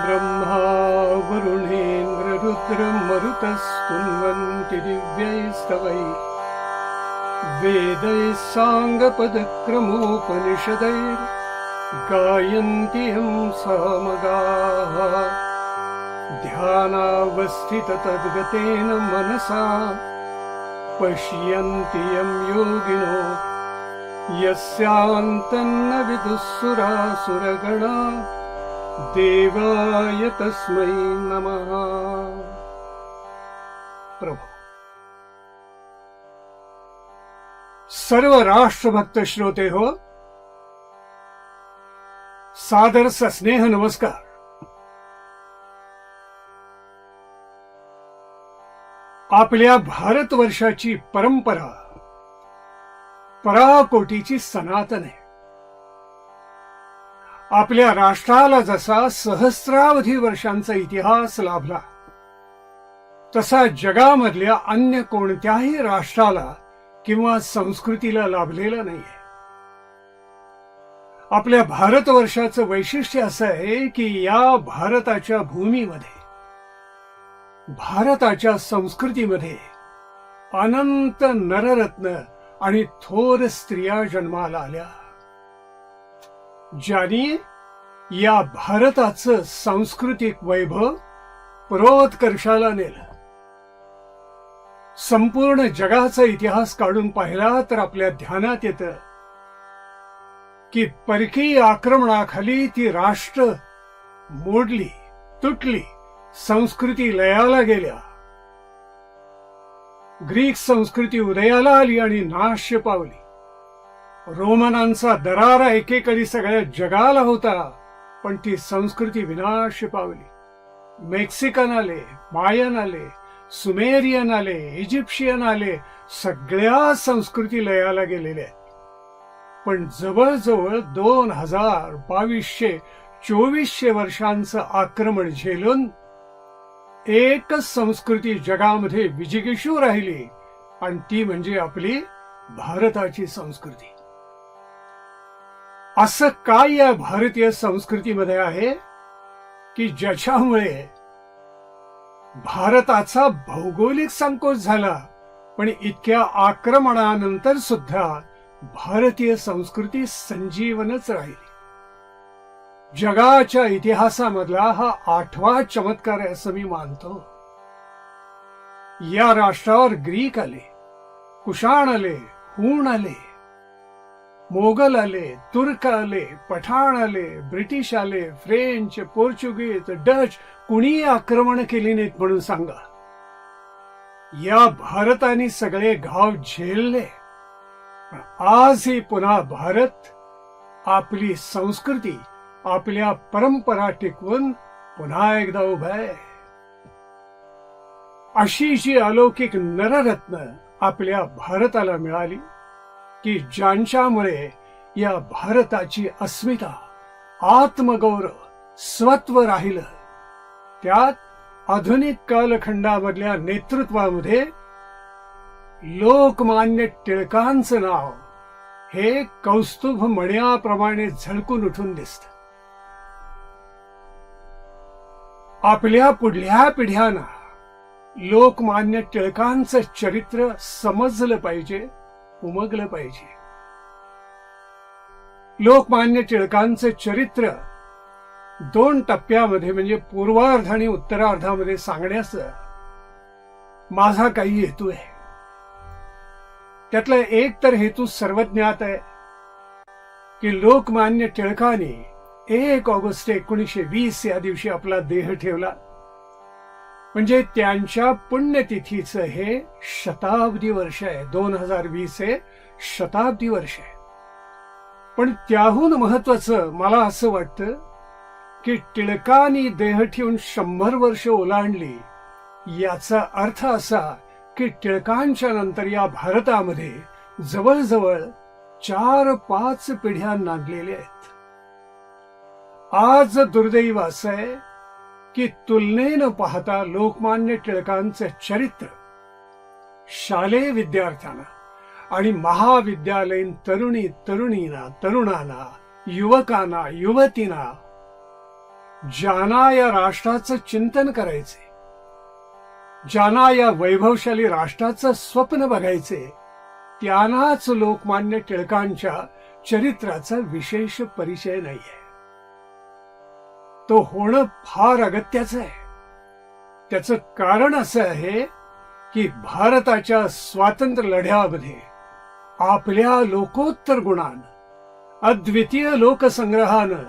ब्रह्मा वरुणेन्द्र रुद्रमरुतस्तुन्वन्ति दिव्यैस्तवैः वेदैः साङ्गपदक्रमोपनिषदैर्गायन्ति यं सामगाः ध्यानावस्थिततद्गतेन मनसा पश्यन्ति यं योगिनो यस्यान्तन्न विदुःसुरासुरगणा देवाय तस्मै नमः। प्रभू, सर्व राष्ट्रभक्त श्रोते हो, सादर सस्नेह नमस्कार। आपल्या भारतवर्षाची परंपरा पराकोटीची सनातन आहे. आपल्या राष्ट्राला जसा सहस्रावधी वर्षांचा इतिहास लाभला तसा जगामधल्या अन्य कोणत्याही राष्ट्राला किंवा संस्कृतीला लाभलेला नाहीये. आपल्या भारतवर्षाचं वैशिष्ट्य असं आहे की या भारताच्या भूमीमध्ये, भारताच्या संस्कृतीमध्ये अनंत नररत्न आणि थोर स्त्रिया जन्माला आल्या, ज्यांनी या भारताचं सांस्कृतिक वैभव परोत्कर्षाला नेलं. संपूर्ण जगाचा इतिहास काढून पाहिला तर आपल्या ध्यानात येतं की परकीय आक्रमणाखाली ती राष्ट्र मोडली, तुटली, संस्कृती लयाला गेल्या. ग्रीक संस्कृती उदयाला आली आणि नाश पावली. रोमनांचा दरारा एकेकाळी सगळ्या जगाला होता, पण ती संस्कृती विनाश पावली. मेक्सिकन आले, मायन आले, सुमेरियन आले, इजिप्शियन आले, सगळ्या संस्कृती लयाला गेलेल्या आहेत. पण जवळजवळ 2000, 2200, 2400 वर्षांचं आक्रमण झेलून एकच संस्कृती जगामध्ये विजिगीषू राहिली, आणि ती म्हणजे आपली भारताची संस्कृती. असं काय या भारतीय संस्कृतीमध्ये आहे की ज्याच्यामुळे भारताचा भौगोलिक संकोच झाला, पण इतक्या आक्रमणानंतर सुद्धा भारतीय संस्कृती संजीवनच राहिली. जगाच्या इतिहासामधला हा 8वा चमत्कार आहे असं मी मानतो. या राष्ट्रावर ग्रीक आले, कुशाण आले, हूण आले, मोगल आले, तुर्क आले, पठाण आले, ब्रिटिश आले, फ्रेंच, पोर्चुगीज, डच, कुणी आक्रमण केली नाहीत म्हणून सांगा. या भारताने सगळे घाव झेलले. आजही पुन्हा भारत आपली संस्कृती, आपल्या परंपरा टिकवून पुन्हा एकदा उभा आहे. अशी जी अलौकिक नररत्न आपल्या भारताला मिळाली की ज्यांच्यामुळे या भारताची अस्मिता, आत्मगौरव, स्वत्व राहिलं, त्यात आधुनिक कालखंडामधल्या नेतृत्वामध्ये लोकमान्य टिळकांचं नाव हे कौस्तुभ मण्याप्रमाणे झळकून उठून दिसतं. आपल्या पुढल्या पिढ्यांना लोकमान्य टिळकांचं चरित्र समजलं पाहिजे, उमगलं पाहिजे. लोकमान्य टिळकांचं चरित्र 2 टप्प्यामध्ये म्हणजे पूर्वार्ध आणि उत्तरार्धामध्ये सांगण्याचा माझा काही हेतू आहे. त्यातला एक तर हेतू सर्वज्ञात आहे की लोकमान्य टिळकांनी 1 ऑगस्ट 1920 या दिवशी आपला देह ठेवला. म्हणजे त्यांच्या पुण्यतिथीचं हे शताब्दी वर्ष आहे. 2020 हे शताब्दी वर्ष आहे. पण त्याहून महत्वाचं मला असं वाटतं की टिळकांनी देह ठेवून 100 वर्ष ओलांडली. याचा अर्थ असा की टिळकांच्या नंतर या भारतामध्ये जवळजवळ 4-5 पिढ्या नांदलेल्या आहेत. आज दुर्दैव असं आहे की तुलनेनं पाहता लोकमान्य टिळकांचं चरित्र शालेय विद्यार्थ्यांना आणि महाविद्यालयीन तरुणांना, युवकांना, युवतींना ज्यांना या राष्ट्राचं चिंतन करायचे, ज्यांना या वैभवशाली राष्ट्राचं स्वप्न बघायचे, त्यांनाच लोकमान्य टिळकांच्या चरित्राचा विशेष परिचय नाहीये. तो होणं फार अगत्याचं आहे. त्याचं कारण असं आहे की भारताच्या स्वातंत्र्य लढ्यामध्ये आपल्या लोकोत्तर गुणानं, अद्वितीय लोकसंग्रहानं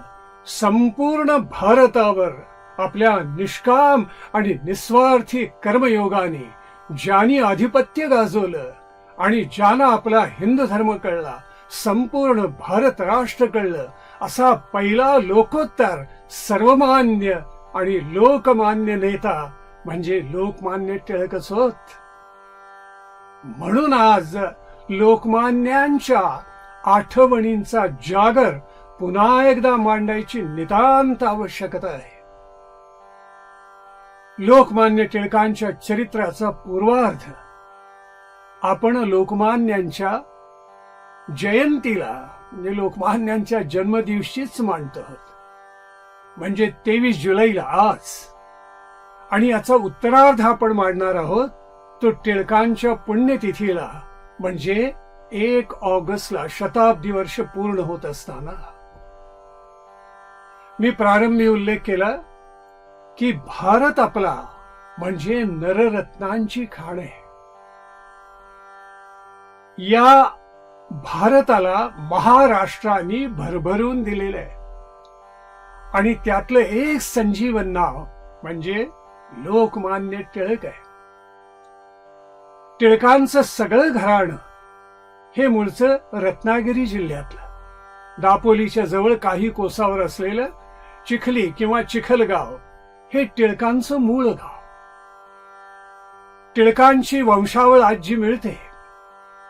संपूर्ण भारतावर आपल्या निष्काम आणि निस्वार्थी कर्मयोगाने ज्यांनी आधिपत्य गाजवलं आणि ज्यांना आपला हिंदू धर्म कळला, संपूर्ण भारत राष्ट्र कळलं, असा पहिला लोकोत्तर सर्वमान्य आणि लोकमान्य नेता म्हणजे लोकमान्य टिळकच होत. म्हणून आज लोकमान्यांच्या आठवणींचा जागर पुन्हा एकदा मांडायची नितांत आवश्यकता आहे. लोकमान्य टिळकांच्या चरित्राचा पूर्वार्ध आपण लोकमान्यांच्या जयंतीला म्हणजे लोकमान्यांच्या जन्मदिवशीच मांडतो आहोत, म्हणजे 23 जुलैला आज. आणि याचा उत्तरार्ध आपण मांडणार आहोत तो टिळकांच्या पुण्यतिथीला, म्हणजे 1 ऑगस्टला शताब्दी वर्ष पूर्ण होत असताना. मी प्रारंभी उल्लेख केला की भारत आपला म्हणजे नररत्नांची खाण आहे. या भारताला महाराष्ट्राने भरभरून दिलेलं आहे आणि त्यातलं एक संजीवन नाव म्हणजे लोकमान्य टिळक आहे. टिळकांचं सगळं घराणं हे मूळचं रत्नागिरी जिल्ह्यातलं, दापोलीच्या जवळ काही कोसावर असलेलं चिखली किंवा चिखलगाव हे टिळकांचं मूळ गाव. टिळकांची वंशावळ आज जी मिळते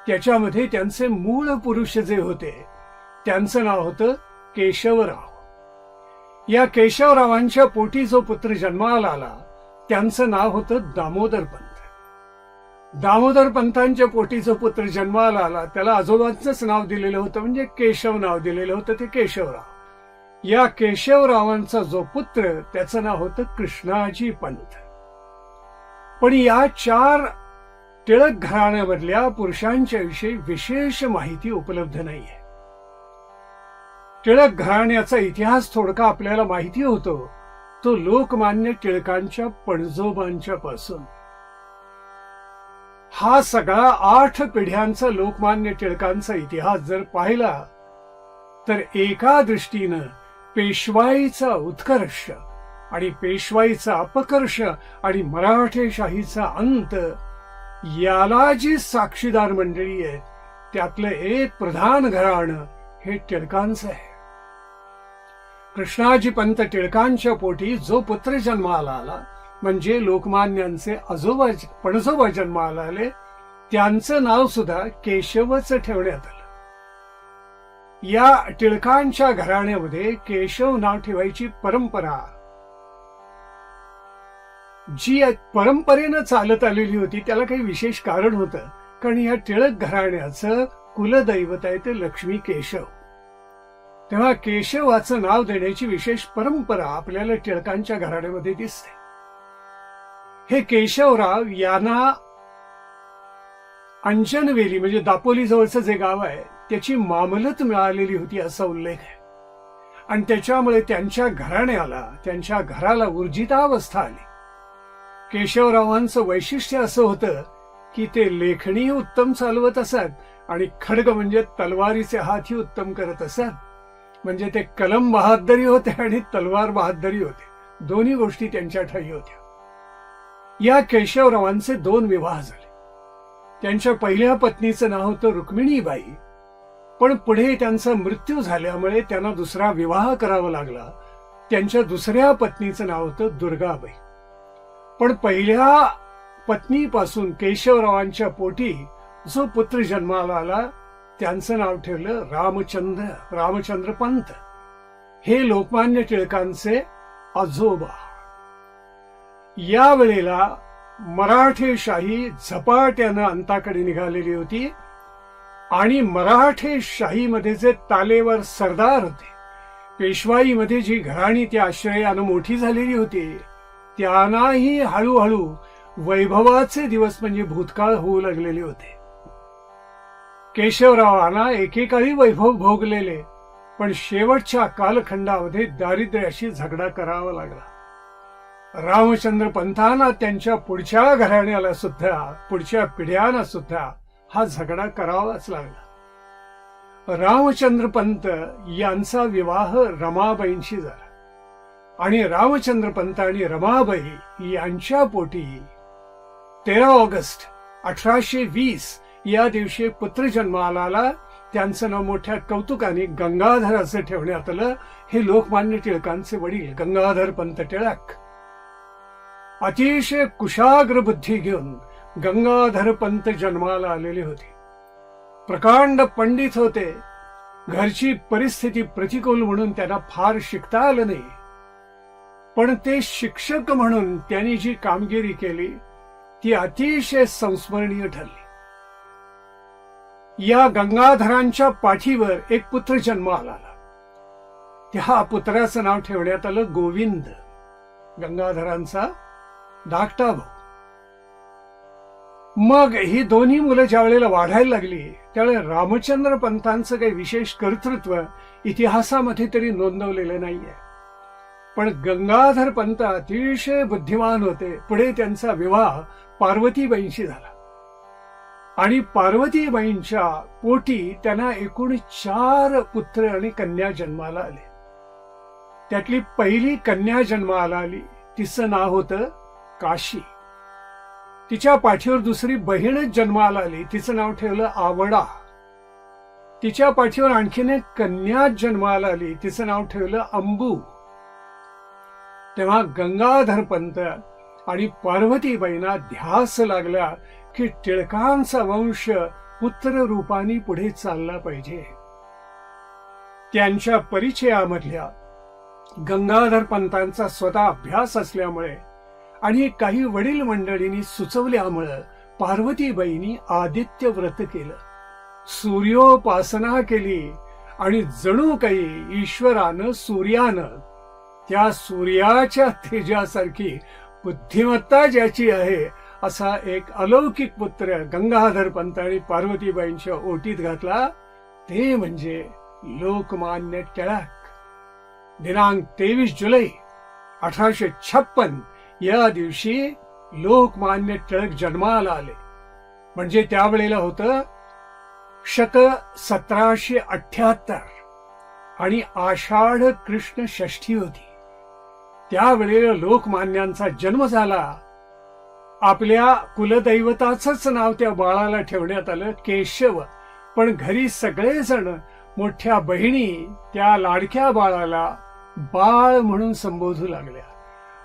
त्याच्यामध्ये त्यांचे मूळ पुरुष जे होते त्यांचं नाव होतं केशवराव. या केशवरावांच्या पोटी जो पुत्र जन्माला आला त्यांचं नाव होतं दामोदर पंत. दामोदर पंतांच्या पोटी जो पुत्र जन्माला आला त्याला आजोबांचंच नाव दिलेलं होतं, म्हणजे केशव नाव दिलेलं होतं, ते केशवराव. या केशवरावांचा जो पुत्र त्याचं नाव होतं कृष्णाजी पंत. पण या 4 टिळक घराण्यामधल्या पुरुषांच्या विषयी विशेष माहिती उपलब्ध नाहीये. टिळक घराण्याचा इतिहास थोडका आपल्याला माहिती होतो तो लोकमान्य टिळकांच्या पणजोबांच्या पासून. हा सगळा 8 पिढ्यांचा लोकमान्य टिळकांचा इतिहास जर पाहिला तर एका दृष्टीनं पेशवाईचा उत्कर्ष आणि पेशवाईचा अपकर्ष आणि मराठेशाहीचा अंत याला जी साक्षीदार मंडळी आहेत त्यातलं एक प्रधान घराणं हे टिळकांचं आहे. कृष्णाजी पंत टिळकांच्या पोटी जो पुत्र जन्माला आला म्हणजे लोकमान्यांचे आजोबा पणजोबा जन्माला आले त्यांचं नाव सुद्धा केशवच ठेवण्यात आलं. या टिळकांच्या घराण्यामध्ये केशव नाव ठेवायची परंपरा जी परंपरेनं चालत आलेली होती त्याला काही विशेष कारण होतं, कारण या टिळक घराण्याचं कुलदैवत आहे ते लक्ष्मी केशव. तेव्हा केशवाचं नाव देण्याची विशेष परंपरा आपल्याला टिळकांच्या घराण्यामध्ये दिसते. हे केशवराव यांना अंजनवेली म्हणजे दापोली जवळचं जे गाव आहे त्याची मामलत मिळालेली होती असा उल्लेख आहे. आणि त्याच्यामुळे त्यांच्या घराण्याला, त्यांच्या घराला ऊर्जितावस्था आली. केशवरावांचं वैशिष्ट्य असं होतं की ते लेखणी उत्तम चालवत असत आणि खड्ग म्हणजे तलवारीचे हातही उत्तम करत असत. म्हणजे ते कलम बहादरी होते आणि तलवार बहादरी होते, दोन्ही गोष्टी त्यांच्या ठाई होत्या. या केशवरावांचे 2 विवाह झाले. त्यांच्या पहिल्या पत्नीचं नाव होतं रुक्मिणीबाई, पण पुढे त्यांचा मृत्यू झाल्यामुळे त्यांना दुसरा विवाह करावा लागला. त्यांच्या दुसऱ्या पत्नीचं नाव होतं दुर्गाबाई. पण पहिल्या पत्नीपासून केशवरावांच्या पोटी जो पुत्र जन्माला आला त्यांचं नाव ठेवलं रामचंद्र पंत. हे लोकमान्य टिळकांचे आजोबा. या वेळेला मराठेशाही झपाट्यानं अंताकडे निघालेली होती आणि मराठेशाहीमध्ये जे तालेवर सरदार होते पेशवाईमध्ये जी घराणी त्या आश्रयानं मोठी झालेली होती, त्यांनाही हळूहळू वैभवाचे दिवस म्हणजे भूतकाळ होऊ लागलेले होते. केशवरावांना एकेकाळी वैभव भोगलेले, पण शेवटच्या कालखंडामध्ये दारिद्र्याशी झगडा करावा लागला. रामचंद्र पंतांना त्यांच्या पुढच्या घराण्याला सुद्धा, पुढच्या पिढ्यांना सुद्धा हा झगडा करावाच लागला. रामचंद्र पंत यांचा विवाह रमाबाईंशी झाला आणि रामचंद्र पंत आणि रमाबाई यांच्या पोटी 13 ऑगस्ट 1820 या दिवशी पुत्र जन्माला आला. त्यांचं नाव मोठ्या कौतुकाने गंगाधर असं ठेवण्यात आलं. हे लोकमान्य टिळकांचे वडील गंगाधर पंत टिळक अतिशय कुशाग्र बुद्धी घेऊन गंगाधर पंत जन्माला आलेले होते. प्रकांड पंडित होते. घरची परिस्थिती प्रतिकूल म्हणून त्यांना फार शिकता आलं नाही, पण ते शिक्षक म्हणून त्यांनी जी कामगिरी केली ती अतिशय संस्मरणीय ठरली. या गंगाधरांच्या पाठीवर एक पुत्र जन्माला आला. त्या पुत्राचं नाव ठेवण्यात आलं गोविंद, गंगाधरांचा धाकटा भाऊ. मग ही दोन्ही मुलं ज्या वेळेला वाढायला लागली त्यावेळेला रामचंद्र पंतांचं काही विशेष कर्तृत्व इतिहासामध्ये तरी नोंदवलेलं नाहीये, पण गंगाधर पंत अतिशय बुद्धिमान होते. पुढे त्यांचा विवाह पार्वतीबाईंशी झाला आणि पार्वतीबाईंच्या पोटी त्यांना एकूण 4 पुत्र आणि कन्या जन्माला आले. त्यातली पहिली कन्या जन्माला आली, तिचं नाव होतं काशी. तिच्या पाठीवर दुसरी बहीणच जन्माला आली, तिचं नाव ठेवलं आवडा. तिच्या पाठीवर आणखीन एक कन्या जन्माला आली, तिचं नाव ठेवलं अंबू. तेव्हा गंगाधर पंत आणि पार्वतीबाईंना ध्यास लागला की टिळकांचा वंश पुत्र रूपाने पुढे चालला पाहिजे. त्यांच्या परिचयामधल्या गंगाधर पंतांचा स्वतः अभ्यास असल्यामुळे आणि काही वडील मंडळींनी सुचवल्यामुळे पार्वतीबाईंनी आदित्य व्रत केलं, सूर्योपासना केली आणि जणू काही ईश्वरानं, सूर्यानं, त्या सूर्याच्या तेजासारखी बुद्धिमत्ता ज्याची आहे असा एक अलौकिक पुत्र गंगाधर पंत आणि पार्वतीबाईंच्या ओटीत घातला. ते म्हणजे लोकमान्य टिळक. दिनांक 23 जुलै 1856 या दिवशी लोकमान्य टिळक जन्माला आले. म्हणजे त्यावेळेला होतं शक 1778 आणि आषाढ कृष्ण षष्ठी होती. त्यावेळेला लोकमान्यांचा जन्म झाला. आपल्या कुलदैवताचंच नाव त्या बाळाला ठेवण्यात आलं केशव, पण घरी सगळेजण मोठ्या बहिणी त्या लाडक्या बाळाला बाळ म्हणून संबोधू लागल्या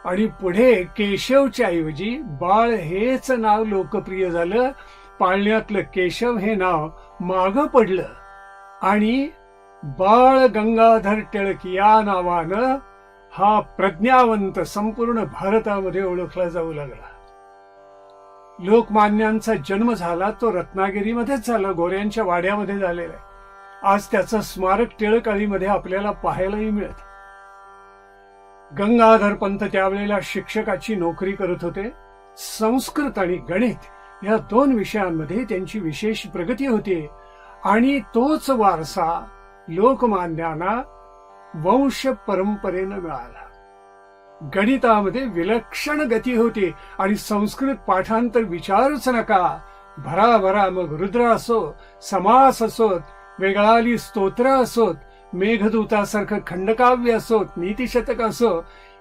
आणि पुढे केशवच्या ऐवजी बाळ हेच नाव लोकप्रिय झालं. पाळण्यातलं केशव हे नाव मागं पडलं आणि बाळ गंगाधर टिळक या नावानं हा प्रज्ञावंत संपूर्ण भारतामध्ये ओळखला जाऊ लागला. लोकमान्यांचा जन्म झाला तो रत्नागिरीमध्येच झाला, गोऱ्यांच्या वाड्यामध्ये झालेला आहे. आज त्याचं स्मारक टिळकळीमध्ये आपल्याला पाहायलाही मिळत. गंगाधर पंत त्यावेळेला शिक्षकाची नोकरी करत होते. संस्कृत आणि गणित या 2 विषयांमध्ये त्यांची विशेष प्रगती होती आणि तोच वारसा लोकमान्यांना वंश परंपरेनं मिळाला. गणितामध्ये विलक्षण गती होती आणि संस्कृत पाठांतर विचारूच नका. भराभरा मग रुद्र असो, समास असोत, वेगळाली स्तोत्र असोत, मेघदूतासारखं खंडकाव्य असोत, नीतिशतक असो,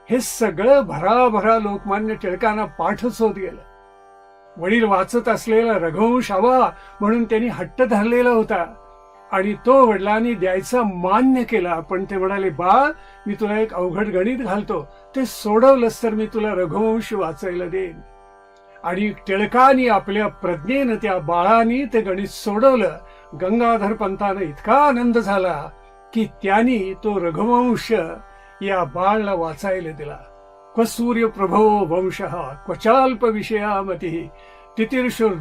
हे सगळं भराभरा लोकमान्य टिळकांना पाठच होत गेलं. वडील वाचत असलेला रघुवंश हवा म्हणून त्यांनी हट्ट धरलेला होता आणि तो वडिलांनी द्यायचा मान्य केला. पण ते म्हणाले, बाळ मी तुला एक अवघड गणित घालतो, ते सोडवलंस तर मी तुला रघुवंश वाचायला देईन. आणि टिळकांनी आपल्या प्रज्ञेनं त्या बाळानी ते गणित सोडवलं. गंगाधर पंतांना इतका आनंद झाला की त्यांनी तो रघुवंश या बाळला वाचायला दिला. क्व सूर्य प्रभो वंशः क्वचाल्प विषयामती तितीर्षुर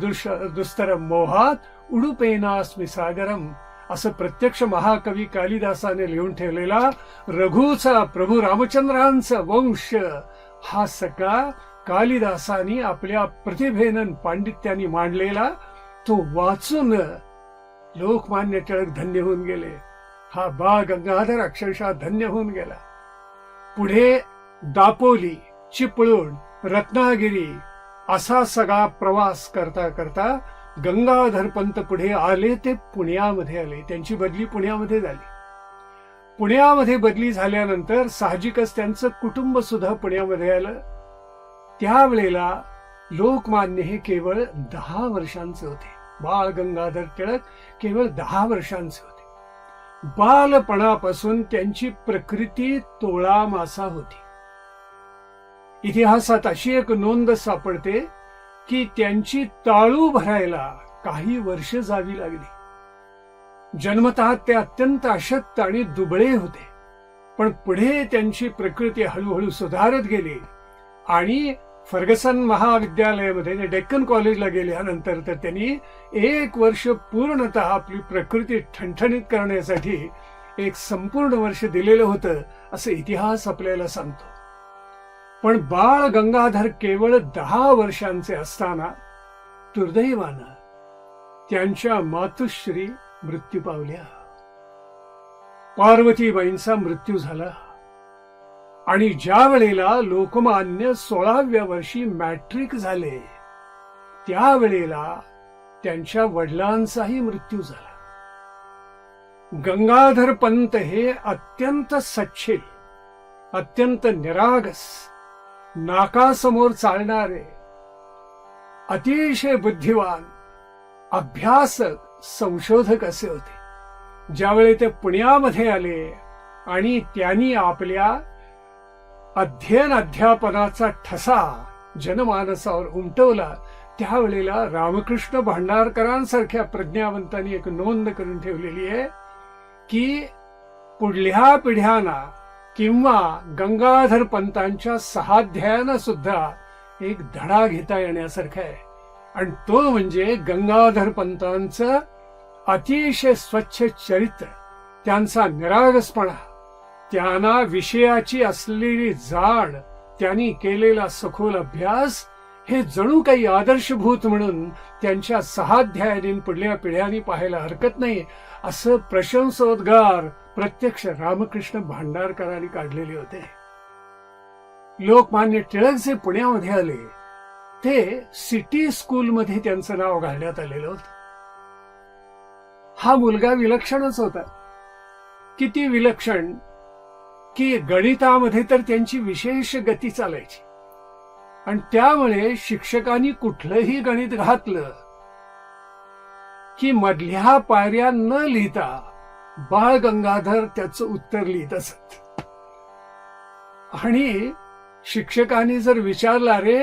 दुस्तर मोहात उडुपेनास्मि सागरम असं प्रत्यक्ष महाकवी कालिदासाने लिहून ठेवलेला रघुचा, प्रभू रामचंद्रांचा वंश हा सगळा कालिदासानी आपल्या प्रतिभेनं पांडित्याने मांडलेला तो वाचून लोकमान्य टिळक धन्य होऊन गेले. हा बाळ गंगाधर अक्षरशः धन्य होऊन गेला. पुढे दापोली, चिपळूण, रत्नागिरी असा सगळा प्रवास करता करता गंगाधर पंत पुढे आले ते पुण्यामध्ये आले. त्यांची बदली पुण्यामध्ये झाली. पुण्यामध्ये बदली झाल्यानंतर साहजिकच त्यांचं कुटुंब सुद्धा पुण्यामध्ये आलं. त्यावेळेला लोकमान्य हे केवळ 10 वर्षांचे होते. बाळ गंगाधर टिळक केवळ 10 वर्षांचे होते. बालपणापासून त्यांची प्रकृती तोळामासा होती. इतिहासात अशी एक नोंद सापडते की त्यांची ताळू भरायला काही वर्ष जावी लागली. जन्मतः ते अत्यंत अशक्त आणि दुबळे होते, पण पुढे त्यांची प्रकृती हळूहळू सुधारत गेली आणि फर्गसन महाविद्यालयामध्ये डेक्कन कॉलेजला गेल्यानंतर तर त्यांनी 1 वर्ष पूर्णतः आपली प्रकृती ठणठणीत करण्यासाठी एक संपूर्ण वर्ष दिलेलं होतं असं इतिहास आपल्याला सांगतो. पण बाळ गंगाधर केवळ 10 वर्षांचे असताना दुर्दैवानं त्यांच्या मातुश्री मृत्यू पावल्या. पार्वतीबाईंचा मृत्यू झाला आणि ज्या वेळेला लोकमान्य 16व्या वर्षी मॅट्रिक झाले त्यावेळेला त्यांच्या वडिलांचाही मृत्यू झाला. गंगाधर पंत हे अत्यंत सच्छील, अत्यंत निरागस, नाकासमोर चालणारे, अतिशय बुद्धिवान, अभ्यासक, संशोधक असे होते. ज्यावेळी ते पुण्यामध्ये आले आणि त्यांनी आपल्या अध्ययन अध्यापनाचा ठसा जनमानसावर उमटवला त्यावेळेला रामकृष्ण भांडारकरांसारख्या प्रज्ञावंतांनी एक नोंद करून ठेवलेली आहे की पुढल्या पिढ्यांना किंवा गंगाधर पंतांच्या सहाध्यायांना सुद्धा एक धडा घेता येण्यासारखा आहे. आणि तो म्हणजे गंगाधर पंतांचं अतिशय स्वच्छ चरित्र, त्यांचा निरागसपणा, त्यांना विषयाची असलेली जाण, त्यांनी केलेला सखोल अभ्यास हे जणू काही आदर्शभूत म्हणून त्यांच्या सहाध्यायाने पुढल्या पिढ्यांनी पाहायला हरकत नाही असं प्रशंसोद्गार प्रत्यक्ष रामकृष्ण भांडारकरांनी काढलेले होते. लोकमान्य टिळक जे पुण्यामध्ये आले ते सिटी स्कूलमध्ये त्यांचं नाव घालण्यात आलेलं होतं. हा मुलगा विलक्षणच होता. किती विलक्षण की गणितामध्ये तर त्यांची विशेष गती चालायची आणि त्यामुळे शिक्षकांनी कुठलंही गणित घातलं की मधल्या पायऱ्या न लिहिता बाळ गंगाधर त्याचं उत्तर लिहित असत. आणि शिक्षकांनी जर विचारला, रे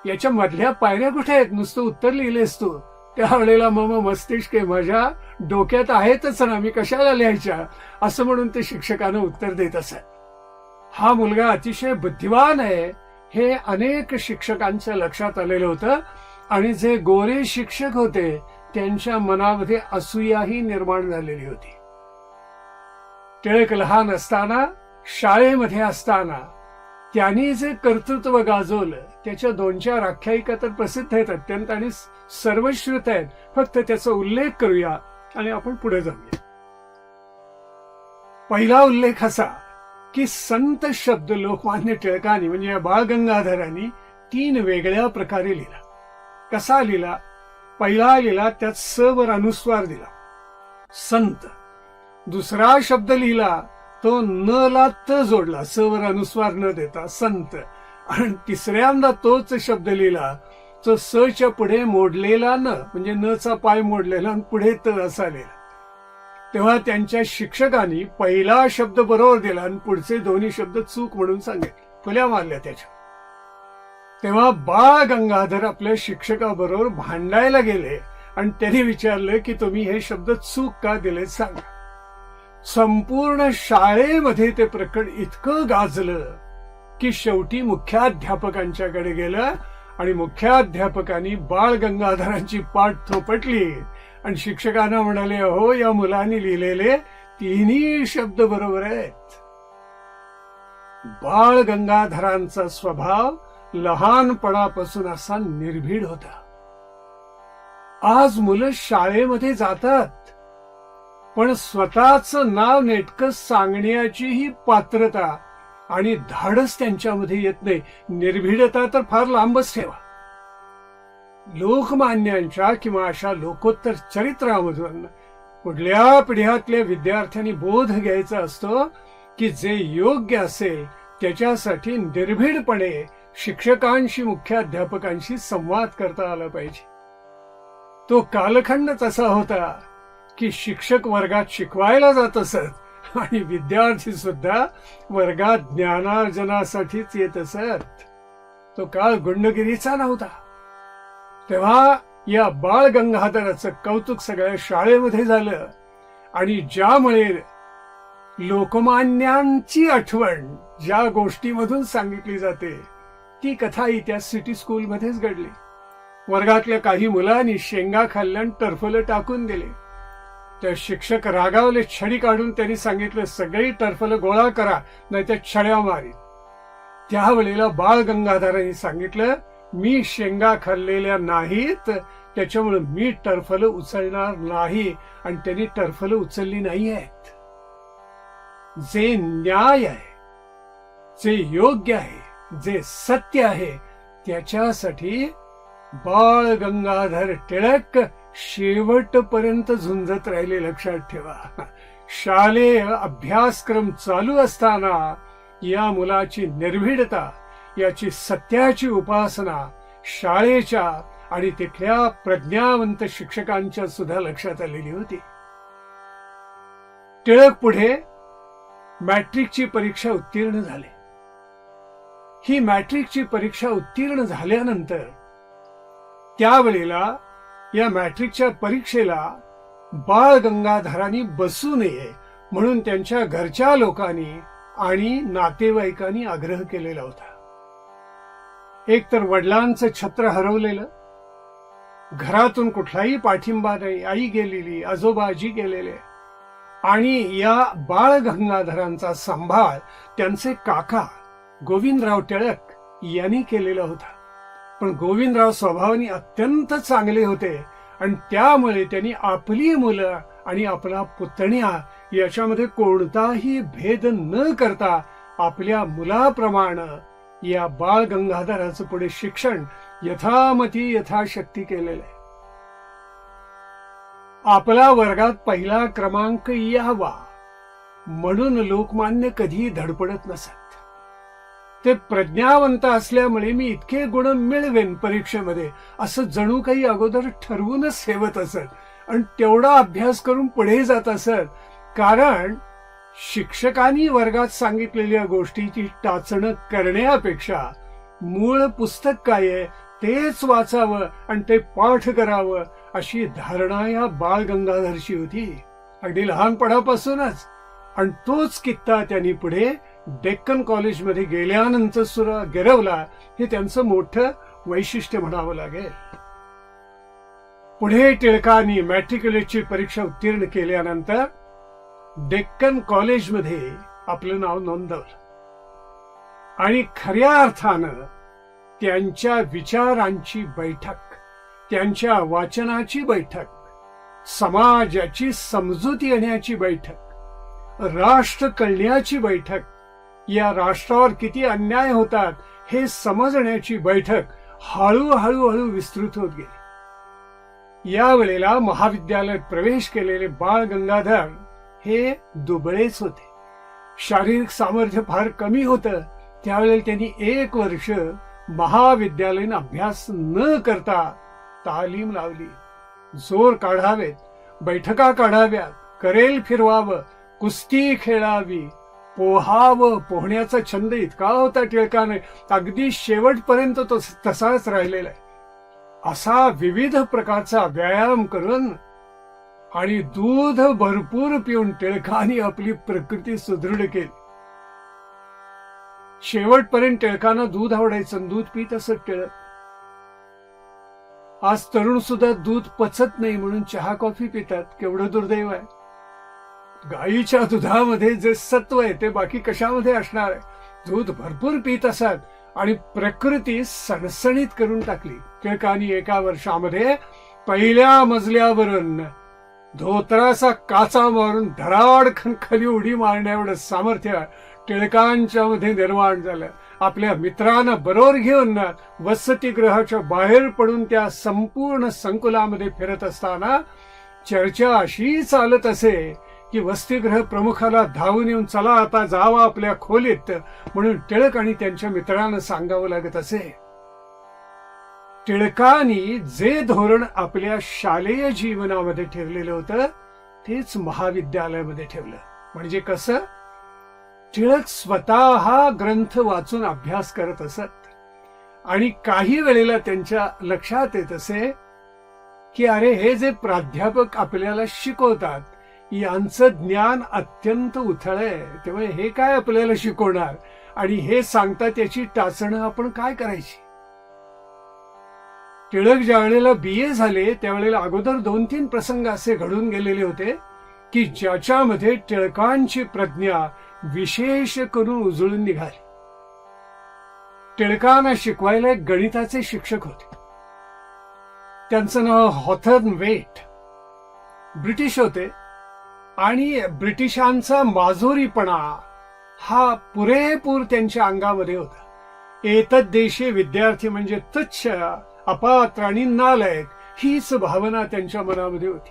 याच्या मधल्या पायऱ्या कुठे आहेत, नुसतं उत्तर लिहिलेस तू, त्यावेळेला मम मस्तिष्क माझ्या डोक्यात आहेतच ना, मी कशाला लिहायच्या, असं म्हणून ते शिक्षकांना उत्तर देत असत. हा मुलगा अतिशय बुद्धिवान आहे हे अनेक शिक्षकांच्या लक्षात आलेलं होतं आणि जे गोरे शिक्षक होते त्यांच्या मनामध्ये असूयाही निर्माण झालेली होती. टिळक लहान असताना, शाळेमध्ये असताना त्यांनी जे कर्तृत्व गाजवलं त्याच्या 2-4 आख्यायिका तर प्रसिद्ध आहेत, अत्यंत आणि सर्वश्रुत आहेत. फक्त त्याचा उल्लेख करूया आणि आपण पुढे जाऊया. पहिला उल्लेख असा की संत शब्द लोकमान्य टिळकांनी म्हणजे या बाळ गंगाधरांनी 3 वेगळ्या प्रकारे लिहिला. कसा लिहिला? पहिला लिहिला त्यात स वर अनुस्वार दिला, संत. दुसरा शब्द लिहिला तो न ला त जोडला, स वर अनुस्वार न देता संत. आणि तिसऱ्यांदा तोच शब्द लिहिला तो स च्या पुढे मोडलेला न, म्हणजे न चा पाय मोडलेला आणि पुढे त असा लिहिला. तेव्हा त्यांच्या शिक्षकांनी पहिला शब्द बरोबर दिला आणि पुढचे 2 शब्द चूक म्हणून सांगितले, फुल्या मारल्या त्याच्या. तेव्हा बाळ गंगाधर आपल्या शिक्षकाबरोबर भांडायला गेले आणि त्यांनी विचारलं की तुम्ही हे शब्द चूक का दिले सांगा. संपूर्ण शाळेमध्ये ते प्रकरण इतकं गाजलं की शेवटी मुख्याध्यापकांच्याकडे गेलं आणि मुख्याध्यापकांनी बाळ गंगाधरांची पाठ थोपटली आणि शिक्षकांना म्हणाले, हो या मुलांनी लिहिलेले तिन्ही शब्द बरोबर आहेत. बाळ गंगाधरांचा स्वभाव लहानपणापासून असा निर्भीड होता. आज मुलं शाळेमध्ये जातात, पण स्वतःच नाव नेटकं सांगण्याचीही पात्रता आणि धाडस त्यांच्यामध्ये येत नाही. निर्भीडता तर फार लांबच ठेवा. लोकमान्यांच्या किंवा अशा लोकोत्तर चरित्रामधून पुढल्या पिढ्यातल्या विद्यार्थ्यांनी बोध घ्यायचा असतो की जे योग्य असेल त्याच्यासाठी निर्भीडपणे शिक्षकांशी, मुख्याध्यापकांशी संवाद करता आला पाहिजे. तो कालखंड तसा होता की शिक्षक वर्गात शिकवायला जात असत आणि विद्यार्थी सुद्धा वर्गात ज्ञानार्जनासाठीच येत असत. तो काळ गुंडगिरीचा नव्हता. तेव्हा या बाळ गंगाधराचं कौतुक सगळ्या शाळेमध्ये झालं आणि ज्यामुळे लोकमान्यांची आठवण ज्या गोष्टीमधून सांगितली जाते ती कथाही त्या सिटी स्कूलमध्येच घडली. वर्गातल्या काही मुलांनी शेंगा खाल्ल्या आणि टरफलं टाकून दिले. तर शिक्षक रागावले. छडी काढून त्यांनी सांगितलं, सगळी टरफलं गोळा करा, नाही त्या छड्या मारीन. त्यावेळेला बाळ गंगाधरांनी सांगितलं, मी शेंगा खाल्लेल्या नाहीत, त्याच्यामुळे मी टरफलं उचलणार नाही. आणि त्यांनी टरफलं उचलली नाही आहेत. जे न्याय आहे, जे योग्य आहे, जे सत्य आहे, त्याच्यासाठी बाळ गंगाधर टिळक शेवटपर्यंत झुंजत राहिले. लक्षात ठेवा. शालेय अभ्यासक्रम चालू असताना या मुलाची निर्भीडता, याची सत्याची उपासना शाळेच्या आणि तिथल्या प्रज्ञावंत शिक्षकांच्या सुद्धा लक्षात आलेली होती. टिळक पुढे मॅट्रिकची परीक्षा उत्तीर्ण झाले. ही मॅट्रिकची परीक्षा उत्तीर्ण झाल्यानंतर त्यावेळेला या मॅट्रिकच्या परीक्षेला बाळ गंगाधरांनी बसू नये म्हणून त्यांच्या घरच्या लोकांनी आणि नातेवाईकांनी आग्रह केलेला होता. एक तर वडिलांचं छत्र हरवलेलं, घरातून कुठलाही पाठिंबा नाही, आई गेलेली, आजोबा आजी गेलेले, आणि या बाळ गंगाधरांचा सांभाळ त्यांचे काका गोविंदराव टिळक यांनी केलेला होता. पण गोविंदराव स्वभावाने अत्यंत चांगले होते आणि त्यामुळे त्यांनी आपली मुलं आणि आपला पुतण्या याच्यामध्ये कोणताही भेद न करता आपल्या मुलाप्रमाणे या बाळ गंगाधराचं पुढे शिक्षण यथामती यथाशक्ती केलेलं आहे. आपला वर्गात पहिला क्रमांक यावा म्हणून लोकमान्य कधी धडपडत नसत. ते प्रज्ञावंत असल्यामुळे मी इतके गुण मिळवेन परीक्षेमध्ये असं जणू काही अगोदर ठरवूनच ठेवत असत आणि तेवढा अभ्यास करून पुढे जात असत. कारण शिक्षकांनी वर्गात सांगितलेल्या गोष्टीची टाचणं करण्यापेक्षा मूळ पुस्तक काय आहे तेच वाचावं आणि ते पाठ करावं अशी धारणा या बाळ गंगाधरची होती अगदी लहानपणापासूनच. आणि तोच कित्ता त्यांनी पुढे डेक्कन कॉलेजमध्ये गेल्यानंतर सुद्धा गिरवला. हे त्यांचं मोठं वैशिष्ट्य म्हणावं लागेल. पुढे टिळकांनी मॅट्रिक्युलेटची परीक्षा उत्तीर्ण केल्यानंतर डेक्कन कॉलेजमध्ये आपलं नाव नोंदवलं आणि खऱ्या अर्थानं त्यांच्या विचारांची बैठक, त्यांच्या वाचनाची बैठक, समाजाची समजुती येण्याची बैठक, राष्ट्र कळण्याची बैठक, या राष्ट्रावर किती अन्याय होतात हे समजण्याची बैठक हळूहळू विस्तृत होत गेली. यावेळेला महाविद्यालयात प्रवेश केलेले बाळ गंगाधर हे दुबळेच होते. शारीरिक सामर्थ्य फार कमी होतं. त्यावेळेला त्यांनी 1 वर्ष महाविद्यालयीन अभ्यास न करता तालीम लावली. जोर काढावेत, बैठका काढाव्यात, करेल फिरवावं, कुस्ती खेळावी, पोहण्याचा छंद इतका होता टिळकाने, अगदी शेवटपर्यंत तो तसाच राहिलेला आहे. असा विविध प्रकारचा व्यायाम करून आणि दूध भरपूर पिऊन टिळकाने आपली प्रकृती सुदृढ केली. शेवटपर्यंत टिळकांना दूध आवडायचं, दूध पित असत टिळक. आज तरुण सुद्धा दूध पचत नाही म्हणून चहा कॉफी पितात. केवढं दुर्दैव आहे. गाईच्या दुधामध्ये जे सत्व आहे ते बाकी कशामध्ये असणार आहे. दूध भरपूर पित असत आणि प्रकृती सणसणीत करून टाकली. टिळकांनी एका वर्षामध्ये पहिल्या मजल्यावरून धोत्राचा काचा मारून धडाडखन खाली उडी मारण्या एवढं सामर्थ्य टिळकांच्या मध्ये निर्माण झालं. आपल्या मित्रांना बरोबर घेऊन वसतिगृहाच्या बाहेर पडून त्या संपूर्ण संकुलामध्ये फिरत असताना चर्चा अशी चालत असे की वसतिगृह प्रमुखाला धावून येऊन चला आता जावा आपल्या खोलीत म्हणून टिळक आणि त्यांच्या मित्रांना सांगावं लागत असे. टिळकांनी जे धोरण आपल्या शालेय जीवनामध्ये ठेवलेलं होतं तेच महाविद्यालयामध्ये ठेवलं. म्हणजे कसं, टिळक स्वतः ग्रंथ वाचून अभ्यास करत असत आणि काही वेळेला त्यांच्या लक्षात येत असे की अरे हे जे प्राध्यापक आपल्याला शिकवतात यांचं ज्ञान अत्यंत उथळ आहे, त्यामुळे हे काय आपल्याला शिकवणार आणि हे सांगतात याची टाचणं आपण काय करायची. टिळक ज्या वेळेला BA झाले त्यावेळेला अगोदर 2-3 प्रसंग असे घडून गेलेले होते की ज्याच्यामध्ये टिळकांची प्रज्ञा विशेष करून उजळून निघाली. टिळकांना शिकवायला एक गणिताचे शिक्षक होते. त्यांचं नाव हॉथर्न वेट. ब्रिटिश होते आणि ब्रिटिशांचा माजोरीपणा हा पुरेपूर त्यांच्या अंगामध्ये होता. एतद देशी विद्यार्थी म्हणजे तुच्छ, अपात्र आणि नालायक हीच भावना त्यांच्या मनामध्ये होती.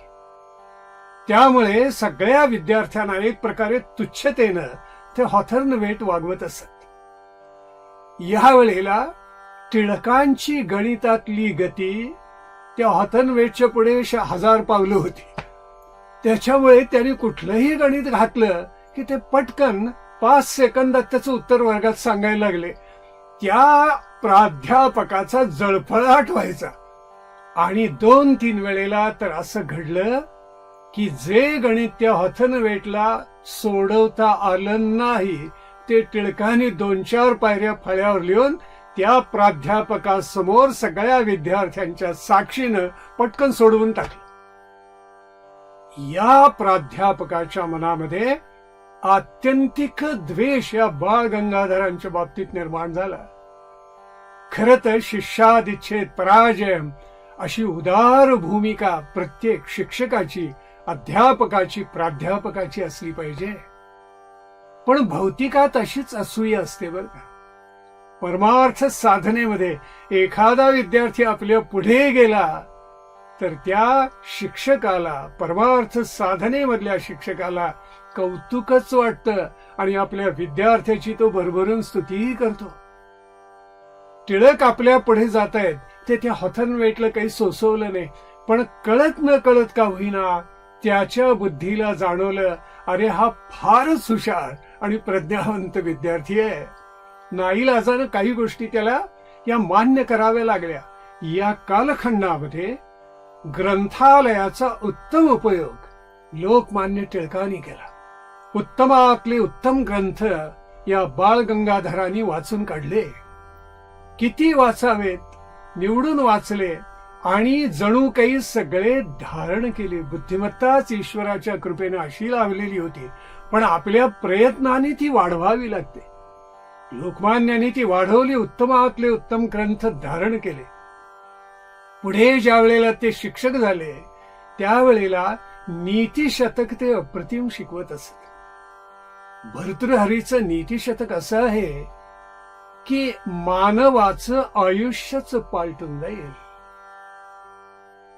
त्यामुळे सगळ्या विद्यार्थ्यांना एक प्रकारे तुच्छतेनं ते हॉथर्न वेट वागवत असत. या वेळेला टिळकांची गणितातली गती त्या हॉथर्न वेटच्या पुढे 1000 पावलं होती. त्याच्यामुळे त्यांनी कुठलंही गणित घातलं की ते पटकन 5 सेकंदात त्याचं उत्तर वर्गात सांगायला लागले. त्या प्राध्यापकाचा जळफळाट व्हायचा. आणि 2-3 वेळेला तर असं घडलं की जे गणित त्या हॉथर्न वेटला सोडवता आलं नाही ते टिळकांनी 2-4 पायऱ्या फळ्यावर लिहून त्या प्राध्यापकासमोर सगळ्या विद्यार्थ्यांच्या साक्षीनं पटकन सोडवून टाकलं. या प्राध्यापकाच्या मनामध्ये आत्यंतिक द्वेष या बाळ गंगाधरांच्या बाबतीत निर्माण झाला. खरं तर शिष्यादिच्छेद पराजयम अशी उदार भूमिका प्रत्येक शिक्षकाची, अध्यापकाची, प्राध्यापकाची असली पाहिजे. पण भौतिकात अशीच असूया असते बरं का. परमार्थ साधनेमध्ये एखादा विद्यार्थी आपल्या पुढे गेला तर त्या शिक्षकाला, परमार्थ साधनेमधल्या शिक्षकाला कौतुकच वाटतं आणि आपल्या विद्यार्थ्याची तो भरभरून स्तुतीही करतो. टिळक आपल्या पुढे जात आहेत ते त्या हॉथर्न वेटला काही सोसवलं नाही, पण कळत न कळत का होईना त्याच्या बुद्धीला जाणवलं अरे हा फारच हुशार आणि प्रज्ञावंत विद्यार्थी आहे. नाईलाजानं काही गोष्टी त्याला या मान्य कराव्या लागल्या. या कालखंडामध्ये ग्रंथालयाचा उत्तम उपयोग लोकमान्य टिळकांनी केला. उत्तमातले उत्तम ग्रंथ या बाळ गंगाधरांनी वाचून काढले. किती वाचावेत, निवडून वाचले आणि जणू काही सगळे धारण केले. बुद्धिमत्ताच ईश्वराच्या कृपेने अशी लावलेली होती, पण आपल्या प्रयत्नाने ती वाढवावी लागते. लोकमान्यांनी ती वाढवली, उत्तमातले उत्तम ग्रंथ धारण केले. पुढे ज्या वेळेला ते शिक्षक झाले त्यावेळेला नीतिशतक ते अप्रतिम शिकवत असत. भर्तृहरीचं नीतिशतक असं आहे की मानवाचं आयुष्यच पालटून जाईल.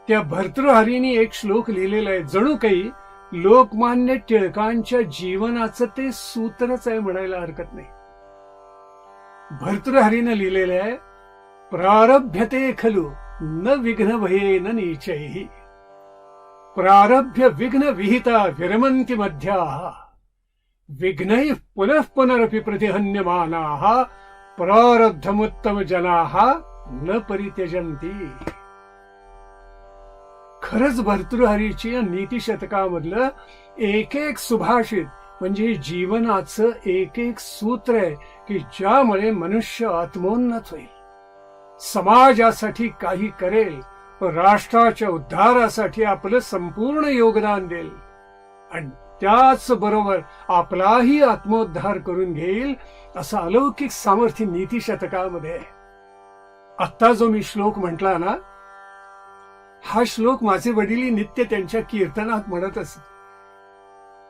त्या भर्तृहरीने एक श्लोक लिहिलेला आहे, जणू काही लोकमान्य टिळकांच्या जीवनाचं ते सूत्रच आहे म्हणायला हरकत नाही. भर्तृहरीनं लिहिलेलं आहे, प्रारभ्यते खलु न विघ्न भयेन नीचैः प्रारभ्य विघ्न विहिता विरमन्ति मध्याः विघ्नैः पुनः पुनरपि प्रतिहन्यमानाः प्रारब्धमुत्तम जनाः न परित्यजन्ति. खरंच भर्तृहरीची नीतिशतकामधलं एक एक सुभाषित म्हणजे जीवनाचं एक एक सूत्र आहे की ज्यामुळे मनुष्य आत्मोन्नत होईल, समाजासाठी काही करेल राष्ट्राच्या उद्धारासाठी आपलं संपूर्ण योगदान देईल आणि त्याच बरोबर आपलाही आत्मोद्धार करून घेईल असं अलौकिक सामर्थ्य नीती शतकामध्ये आहे. आत्ता जो मी श्लोक म्हटला ना, हा श्लोक माझे वडील नित्य त्यांच्या कीर्तनात म्हणत असत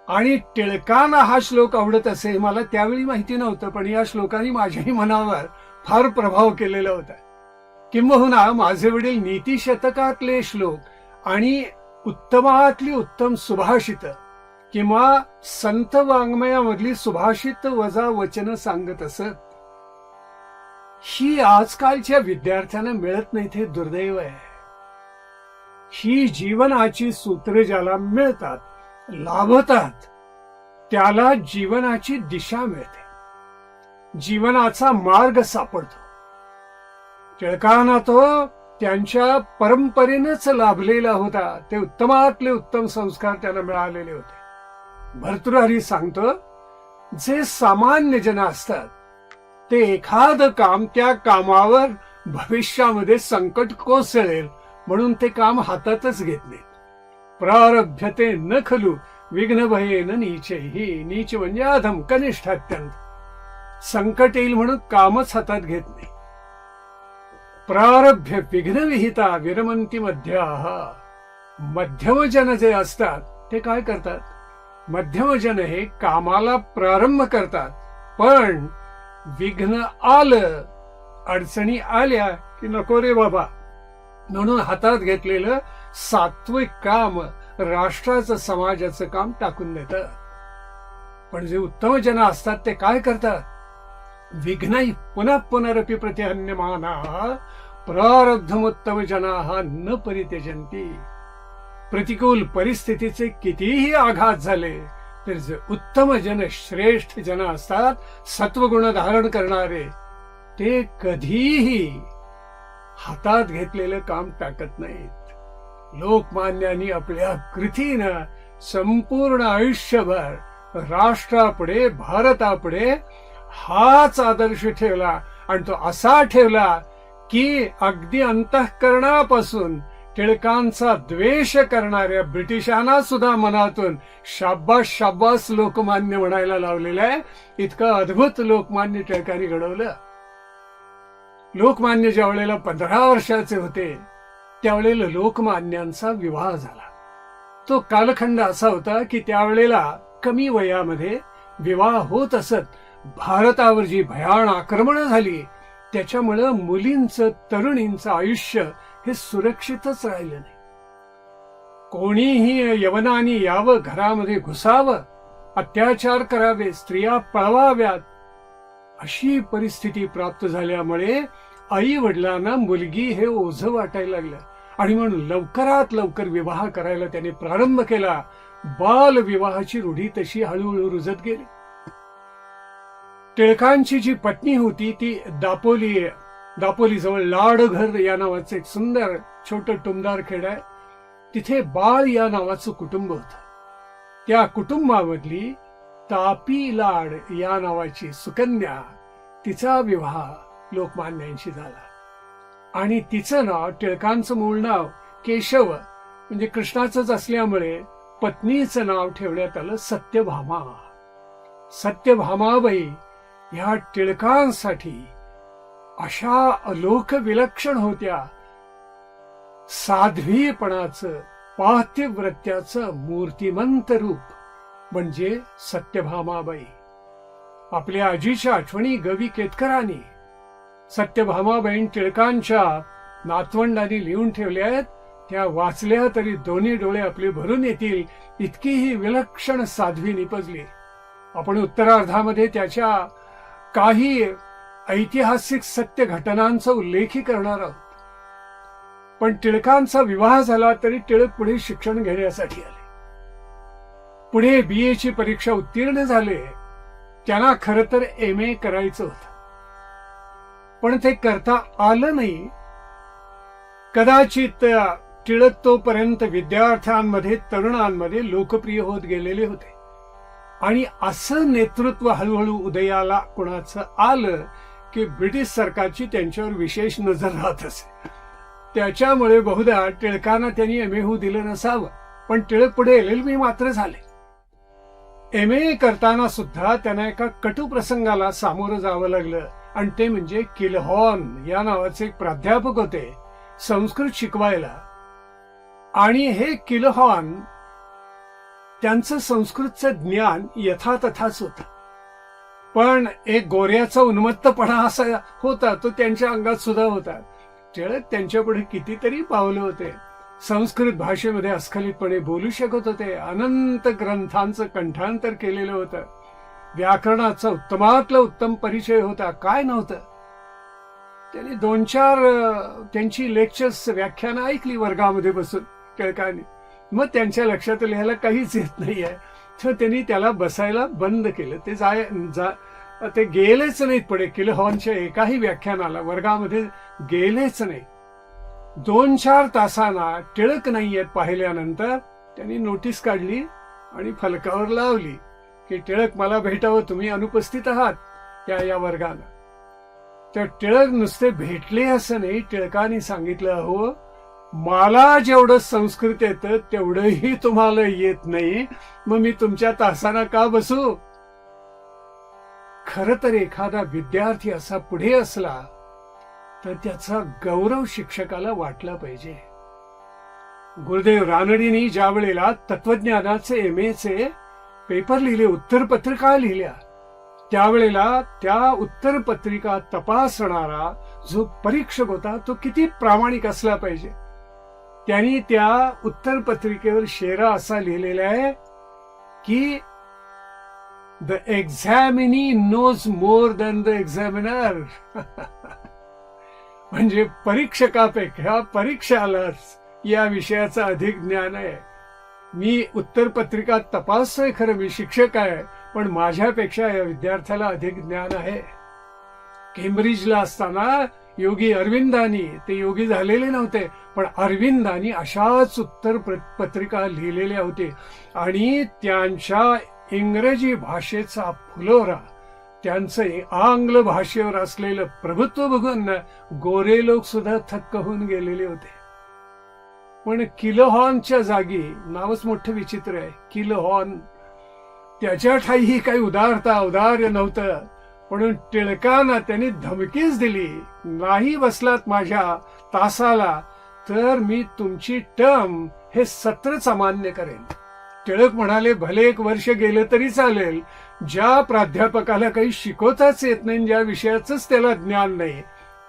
आणि टिळकांना हा श्लोक आवडत असे मला त्यावेळी माहिती नव्हतं, पण या श्लोकाने माझ्याही मनावर फार प्रभाव केलेला होता. किंबहुना माझे वडील नीती शतकातले श्लोक आणि उत्तमातली उत्तम सुभाषित किंवा संत वाङ्मयामधली सुभाषित वजा वचन सांगत असत. ही आजकालच्या विद्यार्थ्यांना मिळत नाही, ते दुर्दैव आहे. ही जीवनाची सूत्र ज्याला मिळतात, लाभतात, त्याला जीवनाची दिशा मिळते, जीवनाचा मार्ग सापडतो. टिळकांना तो त्यांच्या परंपरेनंच लाभलेला होता. ते उत्तमातले उत्तम संस्कार त्यांना मिळालेले होते. भर्तृहरी सांगतो, जे सामान्य जन असतात ते एखादं काम, त्या कामावर भविष्यामध्ये संकट कोसळेल म्हणून ते काम हातातच घेत नाहीत. प्रारभ्यते न खलू विघ्न भयेन नीचैहि. नीच म्हणजे अधम, कनिष्ठ, अत्यंत. संकट येईल म्हणून कामच हातात घेत नाही. प्रारभ्य विघ्न विहिता विरमंती मध्याः. मध्यमजन जे असतात ते काय करतात? मध्यमजन हे कामाला प्रारंभ करतात, पण विघ्न आलं, अडचणी आल्या की नको रे बाबा म्हणून हातात घेतलेलं सात्विक काम, राष्ट्राचं, समाजाचं काम टाकून देतात. पण जे उत्तम जन असतात ते काय करतात? विघ्नैः पुनः पुनरपि प्रतिहन्यमानाः प्रारब्धमुत्तम जनाः न परित्यजन्ति. प्रतिकूल परिस्थितीचे कितीही आघात झाले तर जे उत्तम जन, श्रेष्ठ जन असतात, सत्वगुण धारण करणारे, ते कधीही हातात घेतलेलं काम टाकत नाहीत. लोकमान्यांनी आपल्या कृतीनं संपूर्ण आयुष्यभर राष्ट्रापुढे, भारतापुढे हाच आदर्श ठेवला आणि तो असा ठेवला की अगदी अंतःकरणापासून टिळकांचा द्वेष करणाऱ्या ब्रिटिशांना सुद्धा मनातून शाब्बास शाब्बास लोकमान्य म्हणायला लावलेलं आहे. इतकं अद्भुत लोकमान्य टिळकांनी घडवलं. लोकमान्य ज्या वेळेला 15 वर्षाचे होते त्यावेळेला लोकमान्यांचा विवाह झाला. तो कालखंड असा होता की त्यावेळेला कमी वयामध्ये विवाह होत असत. भारतावर जी भयान आक्रमण झाली त्याच्यामुळं मुलींचं, तरुणींचं आयुष्य हे सुरक्षितच राहिलं नाही. कोणीही यवनानी यावं, घरामध्ये घुसावं, अत्याचार करावे, स्त्रिया पळवाव्यात, अशी परिस्थिती प्राप्त झाल्यामुळे आई वडिलांना मुलगी हे ओझं वाटायला लागलं आणि म्हणून लवकरात लवकर विवाह करायला त्याने प्रारंभ केला. बाल विवाहाची रूढी तशी हळूहळू रुजत गेली. टिळकांची जी पत्नी होती ती दापोली जवळ लाडघर या नावाचं एक सुंदर छोटं टुमदार खेड आहे. तिथे बाळ या नावाचं कुटुंब होतं. त्या कुटुंबामधली तापी लाड या नावाची सुकन्या, तिचा विवाह लोकमान्यांशी झाला आणि तिचं नाव, टिळकांचं मूळ नाव केशव म्हणजे कृष्णाचंच असल्यामुळे पत्नीचं नाव ठेवण्यात आलं सत्यभामा. सत्यभामाबाई ह्या टिळकांसाठी अशा अलोक विलक्षण होत्या. साध्वीपणाचं, पातिव्रत्याचं मूर्तिमंत रूप म्हणजे सत्यभामाबाई. आपल्या आजीच्या आठवणी गवी केतकरांनी सत्यभामाबाई टिळकांच्या नातवंडांनी लिहून ठेवल्या आहेत. त्या वाचल्या तरी दोन्ही डोळे आपले भरून येतील, इतकी ही विलक्षण साध्वी निपजली. आपण उत्तरार्धामध्ये त्याच्या काही ऐतिहासिक सत्य घटनांचा उल्लेखही करणार आहोत. पण टिळकांचा विवाह झाला तरी टिळक पुढे शिक्षण घेण्यासाठी आले. पुढे BA ची परीक्षा उत्तीर्ण झाले. त्यांना खरं तर MA करायचं होतं, पण ते करता आलं नाही. कदाचित टिळक तोपर्यंत विद्यार्थ्यांमध्ये, तरुणांमध्ये लोकप्रिय होत गेलेले होते आणि असं नेतृत्व हळूहळू उदयाला कोणाचं आलं की ब्रिटिश सरकारची त्यांच्यावर विशेष नजर राहत असे. त्याच्यामुळे बहुधा टिळकांना त्यांनी एम ए होऊ दिलं नसावं. पण टिळक पुढे LLB मात्र झाले. MA करताना सुद्धा त्यांना एका कटू प्रसंगाला सामोरं जावं लागलं, आणि ते म्हणजे किलहॉर्न या नावाचे एक प्राध्यापक होते संस्कृत शिकवायला. आणि हे किलहॉर्न त्यांचं संस्कृतचं ज्ञान यथातथाच होतं, पण एक गोऱ्याचा उन्मत्तपणा असा होता तो त्यांच्या अंगात सुद्धा होता. टिळक त्यांच्यापुढे कितीतरी पावलं होते. संस्कृत भाषेमध्ये अस्खलितपणे बोलू शकत होते. अनंत ग्रंथांचं कंठांतर केलेलं होतं. व्याकरणाचा उत्तमातला उत्तम परिचय होता. काय नव्हतं. त्यांनी 2-4 त्यांची लेक्चर्स व्याख्यानं ऐकली वर्गामध्ये बसून टिळकांनी. मग त्यांच्या लक्षात लिहायला काहीच येत नाहीये, तर त्यांनी त्याला बसायला बंद केलं. ते गेलेच नाहीत पुढे. किलहॉर्नच्या एकाही व्याख्यानाला वर्गामध्ये गेलेच नाही. 2-4 तासांना टिळक नाहीयेत पाहिल्यानंतर त्यांनी नोटीस काढली आणि फलकावर लावली की टिळक मला भेटावं, तुम्ही अनुपस्थित आहात या वर्गाला. तर टिळक नुसते भेटले असं नाही, टिळकांनी सांगितलं, हो मला जेवढं संस्कृत येतं तेवढंही तुम्हाला येत नाही, मग मी तुमच्या तासांना का बसू. खर तर एखादा विद्यार्थी असा पुढे असला तर त्याचा गौरव शिक्षकाला वाटला पाहिजे. गुरुदेव रानडेंनी ज्या वेळेला तत्वज्ञानाचे MA चे पेपर लिहिले, उत्तरपत्रिका लिहिल्या, त्यावेळेला त्या उत्तरपत्रिका तपासणारा जो परीक्षक होता तो किती प्रामाणिक असला पाहिजे. त्यांनी त्या उत्तरपत्रिकेवर शेरा असा लिहिलेला आहे की the examinee knows more than the examiner. म्हणजे परीक्षकापेक्षा परीक्षालाच या विषयाचं अधिक ज्ञान आहे. मी उत्तरपत्रिका तपासतोय खरं, मी शिक्षक आहे, पण माझ्यापेक्षा या विद्यार्थ्याला अधिक ज्ञान आहे. केम्ब्रिजला असताना योगी अरविंदांनी, ते योगी झालेले नव्हते, पण अरविंदांनी अशाच उत्तरपत्रिका लिहिलेल्या होत्या आणि त्यांच्या इंग्रजी भाषेचा फुलोरा, त्यांचं आंग्ल भाषेवर असलेलं प्रभुत्व बघून गोरे लोक सुद्धा थक्क होऊन गेलेले होते. पण किलहॉर्नच्या जागी, नावच मोठं विचित्र आहे, किलहॉर्न, त्याच्या ठाई काही औदार्य नव्हतं. म्हणून टिळकांना त्यांनी धमकीच दिली, नाही बसलात माझ्या तासाला तर मी तुमची टर्म, हे सत्रच अमान्य करेन. टिळक म्हणाले, भले 1 वर्ष गेलं तरी चालेल, ज्या प्राध्यापकाला काही शिकवताच येत नाही, ज्या विषयाचंच त्याला ज्ञान नाही,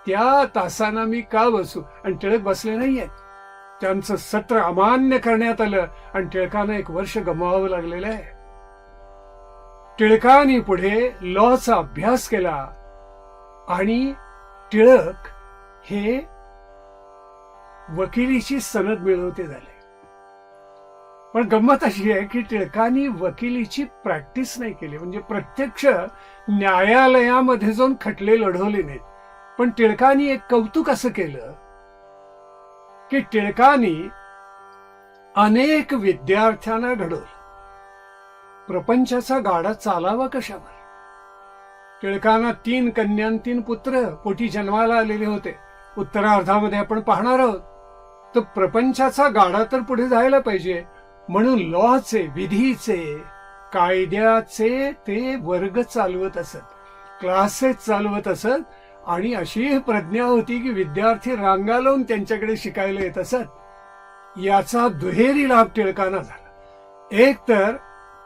त्या तासांना मी का बसू. आणि टिळक बसले नाहीयेत. त्यांचं सत्र अमान्य करण्यात आलं आणि टिळकांना 1 वर्ष गमवावं लागलेलं आहे. टिळकांनी पुढे लॉचा अभ्यास केला आणि टिळक हे वकिलीची सनद मिळवते झाले. पण गंमत अशी आहे की टिळकांनी वकिलीची प्रॅक्टिस नाही केली, म्हणजे प्रत्यक्ष न्यायालयामध्ये जाऊन खटले लढवले नाहीत. पण टिळकांनी एक कौतुक असं केलं की टिळकांनी अनेक विद्यार्थ्यांना घडवलं. प्रपंचाचा गाडा चालावा कशावर. टिळकांना 3 कन्या 3 पुत्र पोटी जन्माला आलेले होते. उत्तरार्धामध्ये आपण पाहणार आहोत. तर प्रपंचाचा गाडा तर पुढे जायला पाहिजे, म्हणून लॉचे, विधीचे, कायद्याचे ते वर्ग चालवत असत, क्लासेस चालवत असत. आणि अशी प्रज्ञा होती की विद्यार्थी रांगा लावून त्यांच्याकडे शिकायला येत असत. याचा दुहेरी लाभ टिळकांना झाला. एक तर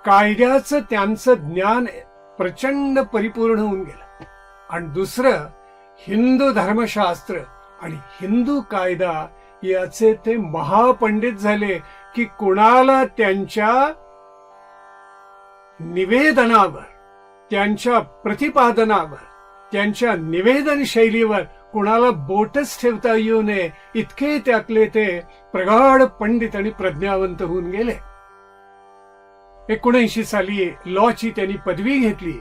कायद्याचं त्यांचं ज्ञान प्रचंड परिपूर्ण होऊन गेलं, आणि दुसरं हिंदू धर्मशास्त्र आणि हिंदू कायदा याचे ते महापंडित झाले की कुणाला त्यांच्या निवेदनावर, त्यांच्या प्रतिपादनावर, त्यांच्या निवेदन शैलीवर कुणाला बोटच ठेवता येऊ नये, इतके त्यातले ते प्रगाढ पंडित आणि प्रज्ञावंत होऊन गेले. 1979 साली लॉची त्यांनी पदवी घेतली.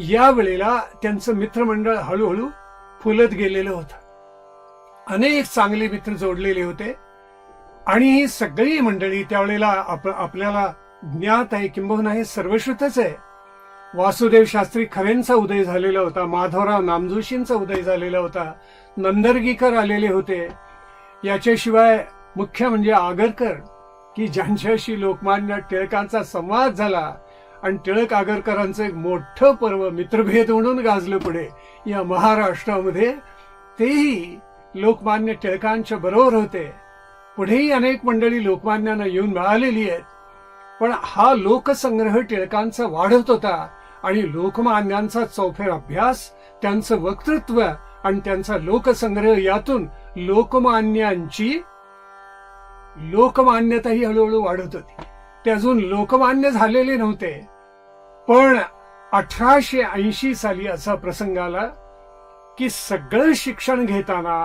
यावेळेला त्यांचं मित्रमंडळ हळूहळू फुलत गेलेलं होतं. अनेक चांगले मित्र जोडलेले होते आणि ही सगळी मंडळी त्यावेळेला आपल्याला ज्ञात आहे, किंबहुना हे सर्वश्रुतच आहे. वासुदेव शास्त्री खरेंचा उदय झालेला होता, माधवराव नामजोशींचा उदय झालेला होता, नंदर्गीकर आलेले होते. याच्याशिवाय मुख्य म्हणजे आगरकर, की ज्यांच्याशी लोकमान्य टिळकांचा संवाद झाला आणि टिळक आगरकरांचं एक मोठं पर्व मित्रभेद म्हणून गाजलं पुढे या महाराष्ट्रामध्ये, तेही लोकमान्य टिळकांच्या बरोबर होते. पुढेही अनेक मंडळी लोकमान्यांना येऊन मिळालेली आहेत. पण हा लोकसंग्रह टिळकांचा वाढत होता आणि लोकमान्यांचा चौफेर अभ्यास, त्यांचं वक्तृत्व आणि त्यांचा लोकसंग्रह, यातून लोकमान्यांची लोकमान्यताही हळूहळू वाढत होती. ते अजून लोकमान्य झालेले नव्हते. पण 1880 साली असा प्रसंग आला की सगळं शिक्षण घेताना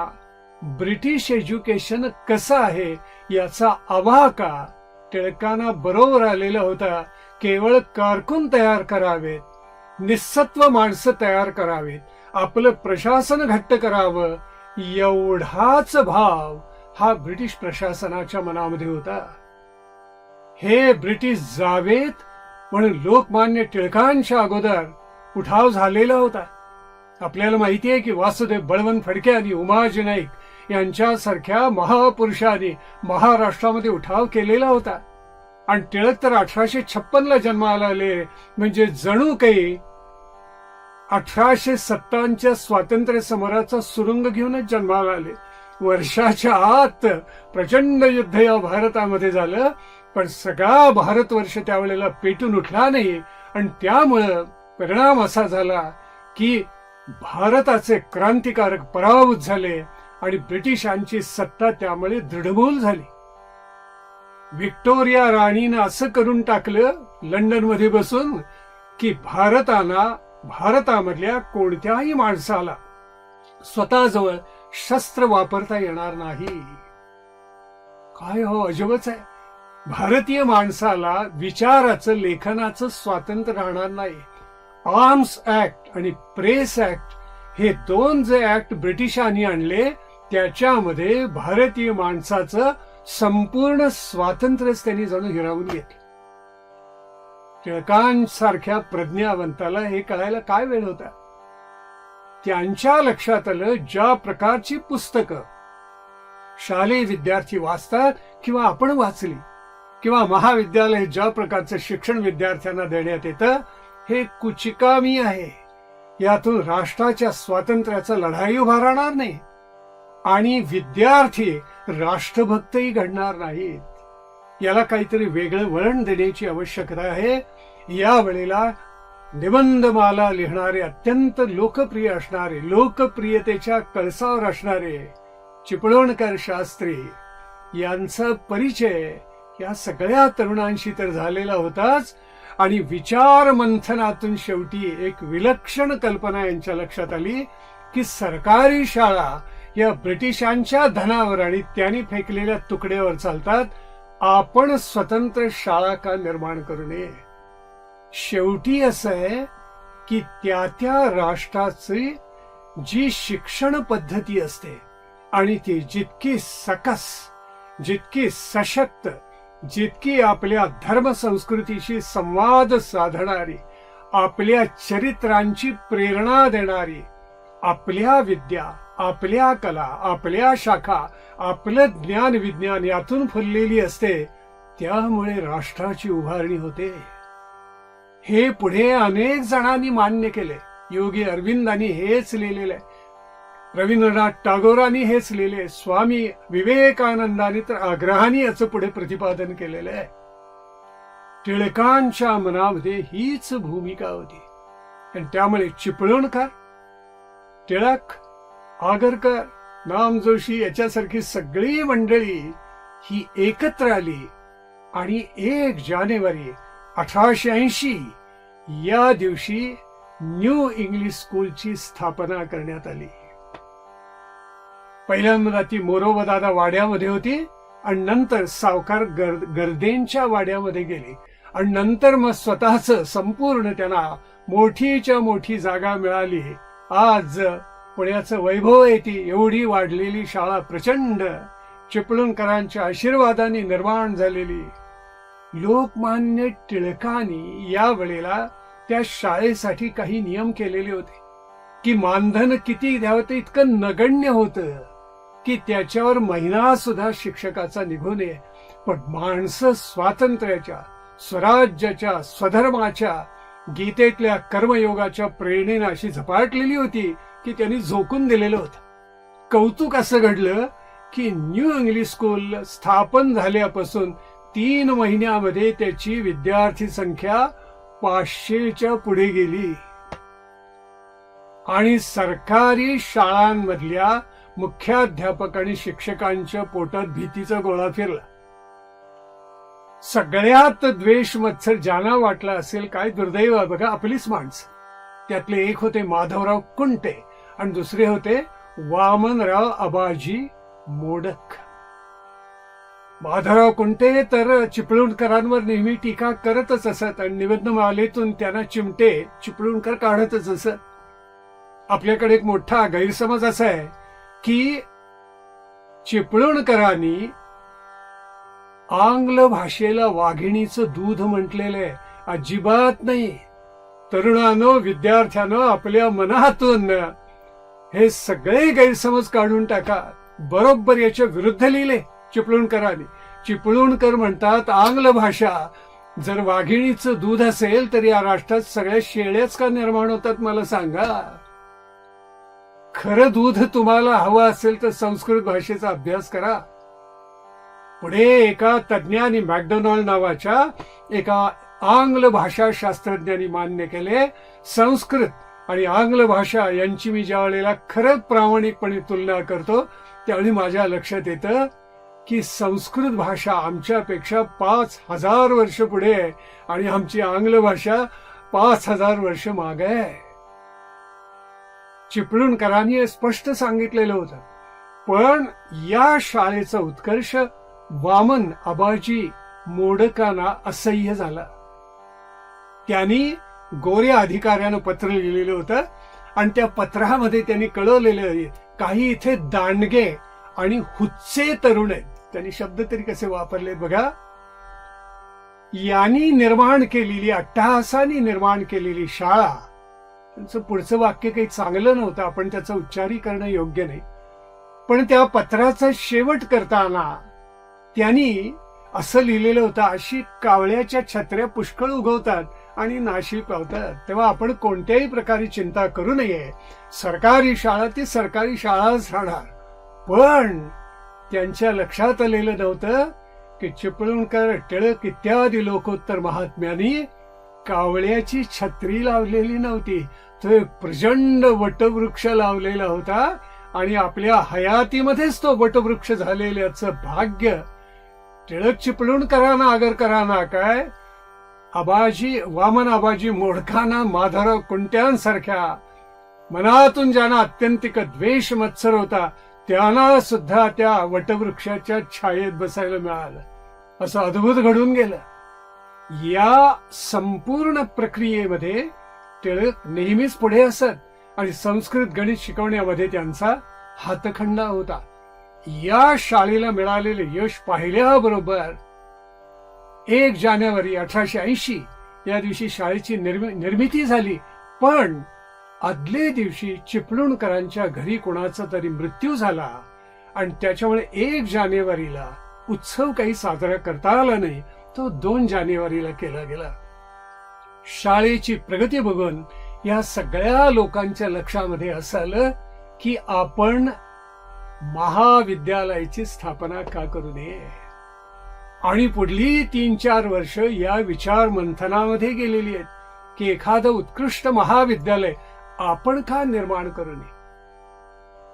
ब्रिटिश एज्युकेशन कसं आहे याचा आवाका टिळकांना बरोबर आलेला होता. केवळ कारकून तयार करावेत, निस्सत्व माणसं तयार करावेत, आपलं प्रशासन घट्ट करावं, एवढाच भाव हा ब्रिटिश प्रशासनाच्या मनामध्ये होता. हे ब्रिटिश जावेत म्हणून लोकमान्य टिळकांच्या अगोदर उठाव झालेला होता. आपल्याला माहिती आहे की वासुदेव बळवंत फडके आणि उमाजी नाईक यांच्यासारख्या महापुरुषांनी महाराष्ट्रामध्ये उठाव केलेला होता. आणि टिळक तर 1856 जन्माला आले, म्हणजे जणू काही 1857 स्वातंत्र्य समराचा सुरुंग घेऊनच जन्माला आले. वर्षाच्या आत प्रचंड युद्ध या भारतामध्ये झालं, पण सगळा भारतवर्ष त्यावेळेला पेटून उठला नाही. आणि त्यामुळं परिणाम असा झाला की भारताचे क्रांतिकारक पराभूत झाले आणि ब्रिटिशांची सत्ता त्यामुळे दृढमूल झाली. व्हिक्टोरिया राणीनं असं करून टाकलं लंडनमध्ये बसून की भारतामधल्या कोणत्याही माणसाला स्वतःजवळ शस्त्र वापरता येणार नाही. काय हो, अजबच आहे. भारतीय माणसाला विचाराचं, लेखनाचं स्वातंत्र्य राहणार नाही. आर्म्स ऍक्ट आणि प्रेस ऍक्ट हे दोन जे ऍक्ट ब्रिटिशांनी आणले, त्याच्यामध्ये भारतीय माणसाचं संपूर्ण स्वातंत्र्यच त्यांनी जणू हिरावून घेतलं. टिळकांसारख्या प्रज्ञावंताला हे कळायला काय वेळ होता. त्यांच्या लक्षात आलं, ज्या प्रकारची पुस्तकं शालेय विद्यार्थी वाचतात किंवा आपण वाचली, किंवा महाविद्यालय ज्या प्रकारचं शिक्षण विद्यार्थ्यांना देण्यात येतं, हे कुचकामी आहे. यातून राष्ट्राच्या स्वातंत्र्याचा लढाई उभा राहणार नाही आणि विद्यार्थी राष्ट्रभक्तही घडणार नाहीत. याला काहीतरी वेगळं वळण देण्याची आवश्यकता आहे. यावेळेला निबंधमाला लिहिणारे, अत्यंत लोकप्रिय असणारे, लोकप्रियतेच्या कळसावर असणारे चिपळूणकर शास्त्री यांचा परिचय या सगळ्या तरुणांशी तर झालेला होताच. आणि विचार मंथनातून शेवटी एक विलक्षण कल्पना यांच्या लक्षात आली की सरकारी शाळा या ब्रिटिशांच्या धनावर आणि त्यांनी फेकलेल्या तुकड्यावर चालतात. आपण स्वतंत्र शाळा का निर्माण करू नये. शेवटी असं आहे की त्या राष्ट्राची जी शिक्षण पद्धती असते आणि ती जितकी सकस, जितकी सशक्त, जितकी आपल्या धर्मसंस्कृतीशी संवाद साधणारी, आपल्या चरित्रांची प्रेरणा देणारी, आपल्या विद्या, आपल्या कला, आपल्या शाखा, आपलं ज्ञान विज्ञान यातून फुललेली असते, त्यामुळे राष्ट्राची उभारणी होते. हे पुढे अनेक जणांनी मान्य केले. योगी अरविंदांनी हेच लिहिलेलं आहे, रवींद्रनाथ टागोरांनी हेच लिहिले, स्वामी विवेकानंदांनी तर आग्रहाने याचं पुढे प्रतिपादन केलेलं आहे. टिळकांच्या मनामध्ये हीच भूमिका होती. आणि त्यामुळे चिपळूणकर, टिळक, आगरकर, नामजोशी याच्यासारखी सगळी मंडळी ही एकत्र आली आणि 1 जानेवारी 1880 या दिवशी न्यू इंग्लिश स्कूलची स्थापना करण्यात आली. पहिल्यांदा ती मोरोबदादा वाड्यामध्ये होती आणि नंतर सावकार गर्देंच्या वाड्यामध्ये गेली आणि नंतर मग स्वतःच संपूर्ण त्यांना मोठीच्या मोठी जागा मिळाली. आज पुण्याचं वैभव आहे ती एवढी वाढलेली शाळा, प्रचंड चिपळूणकरांच्या आशीर्वादाने निर्माण झालेली. लोकमान्य टिळकांनी या वेळेला त्या शाळेसाठी काही नियम केलेले होते की मानधन किती द्यावं ते इतकं नगण्य होतं. की त्याच्यावर महिना सुद्धा शिक्षकाचा निघू नये. पण माणसं स्वातंत्र्याच्या, स्वराज्याच्या, स्वधर्माच्या, गीतेतल्या कर्मयोगाच्या प्रेरणेनं अशी झपाटलेली होती की त्यांनी झोकून दिलेलं होतं. कौतुक असं घडलं की न्यू इंग्लिश स्कूल स्थापन झाल्यापासून 3 महिन्यामध्ये त्याची विद्यार्थी संख्या 500च्या पुढे गेली. आणि सरकारी शाळांमधल्या मुख्याध्यापक आणि शिक्षकांच्या पोटात भीतीचा गोळा फिरला. सगळ्यात द्वेष मत्सर ज्यांना वाटला असेल, काय दुर्दैव आहे बघा आपलीच माणसं. त्यातले एक होते माधवराव कुंटे आणि दुसरे होते वामनराव आबाजी मोडक. माधवराव कुंटे तर चिपळूणकरांवर नेहमी टीका करतच असत आणि निवेदनमालेतून त्यांना चिमटे चिपळूणकर काढतच असत. आपल्याकडे एक मोठा गैरसमज असा आहे की चिपळूणकरांनी आंग्ल भाषेला वाघिणीचं दूध म्हटलेलं आहे. अजिबात नाही. तरुणांनो, विद्यार्थ्यांनो, आपल्या मनातून हे सगळे गैरसमज काढून टाका. बरोबर याच्या विरुद्ध लिहिले चिपळूणकरांनी. चिपळूणकर म्हणतात आंग्ल भाषा जर वाघिणीचं दूध असेल तर या राष्ट्रात सगळ्या शेळ्याच का निर्माण होतात मला सांगा. खरं दूध तुम्हाला हवं असेल तर संस्कृत भाषेचा अभ्यास करा. पुढे एका तज्ज्ञांनी, मॅकडोनाल्ड नावाच्या एका आंग्ल भाषा शास्त्रज्ञांनी मान्य केले, संस्कृत आणि आंग्ल भाषा यांची मी ज्या वेळेला खरंच प्रामाणिकपणे तुलना करतो त्यावेळी माझ्या लक्षात येतं की संस्कृत भाषा आमच्यापेक्षा 5000 वर्ष पुढे आहे आणि आमची आंग्ल भाषा 5000 वर्ष मागे आहे. चिपळूणकरांनी स्पष्ट सांगितलेलं होतं. पण या शाळेचा उत्कर्ष वामन आबाजी मोडकांना असह्य झाला. त्यांनी गोऱ्या अधिकाऱ्यानं पत्र लिहिलेलं होतं आणि त्या पत्रामध्ये त्यांनी कळवलेलं काही इथे दांडगे आणि हुच्चे तरुण आहेत. त्यांनी शब्द तरी कसे वापरले बघा. यांनी निर्माण केलेली, अट्टहासाने निर्माण केलेली शाळा. त्यांचं पुढचं वाक्य काही चांगलं नव्हतं, आपण त्याचा उच्चारी करणं योग्य नाही. पण त्या पत्राचा शेवट करताना त्यांनी असं लिहिलेलं होतं, अशी कावळ्याच्या छत्र्या पुष्कळ उगवतात आणि नाशी पावतात, तेव्हा आपण कोणत्याही प्रकारे चिंता करू नये. सरकारी शाळा ती सरकारी शाळाच राहणार. पण त्यांच्या लक्षात आलेलं नव्हतं की चिपळूणकर, टिळक इत्यादी लोकोत्तर महात्म्यांनी कावळ्याची छत्री लावलेली नव्हती, तो एक प्रचंड वटवृक्ष लावलेला होता आणि आपल्या हयातीमध्येच तो वटवृक्ष झालेल्याचं भाग्य टिळक चिपळूणकरांना, आगरकरांना काय, वामन आबाजी मोडकांना, माधवराव कुंट्यांसारख्या मनातून ज्यांना अत्यंतिक द्वेष मत्सर होता त्यांना सुद्धा त्या वटवृक्षाच्या छायेत बसायला मिळालं. असं अद्भुत घडून गेलं. या संपूर्ण प्रक्रियेमध्ये टिळक नेहमीच पुढे असत आणि संस्कृत गणित शिकवण्यामध्ये त्यांचा हातखंडा होता. या शाळेला मिळालेले यश पाहिल्याबरोबर 1 जानेवारी 1880 या दिवशी शाळेची निर्मिती झाली. पण आदले दिवशी चिपळूणकरांच्या घरी कोणाचा तरी मृत्यू झाला आणि त्याच्यामुळे 1 जानेवारीला उत्सव काही साजरा करता आला नाही, तो 2 जानेवारीला केला गेला. शाळेची प्रगती बघून या सगळ्या लोकांच्या लक्षामध्ये असं आलं की आपण महाविद्यालयाची स्थापना का करू नये. आणि पुढली 3-4 वर्ष या विचार मंथनामध्ये गेलेली आहेत की एखादं उत्कृष्ट महाविद्यालय आपण का निर्माण करू नये.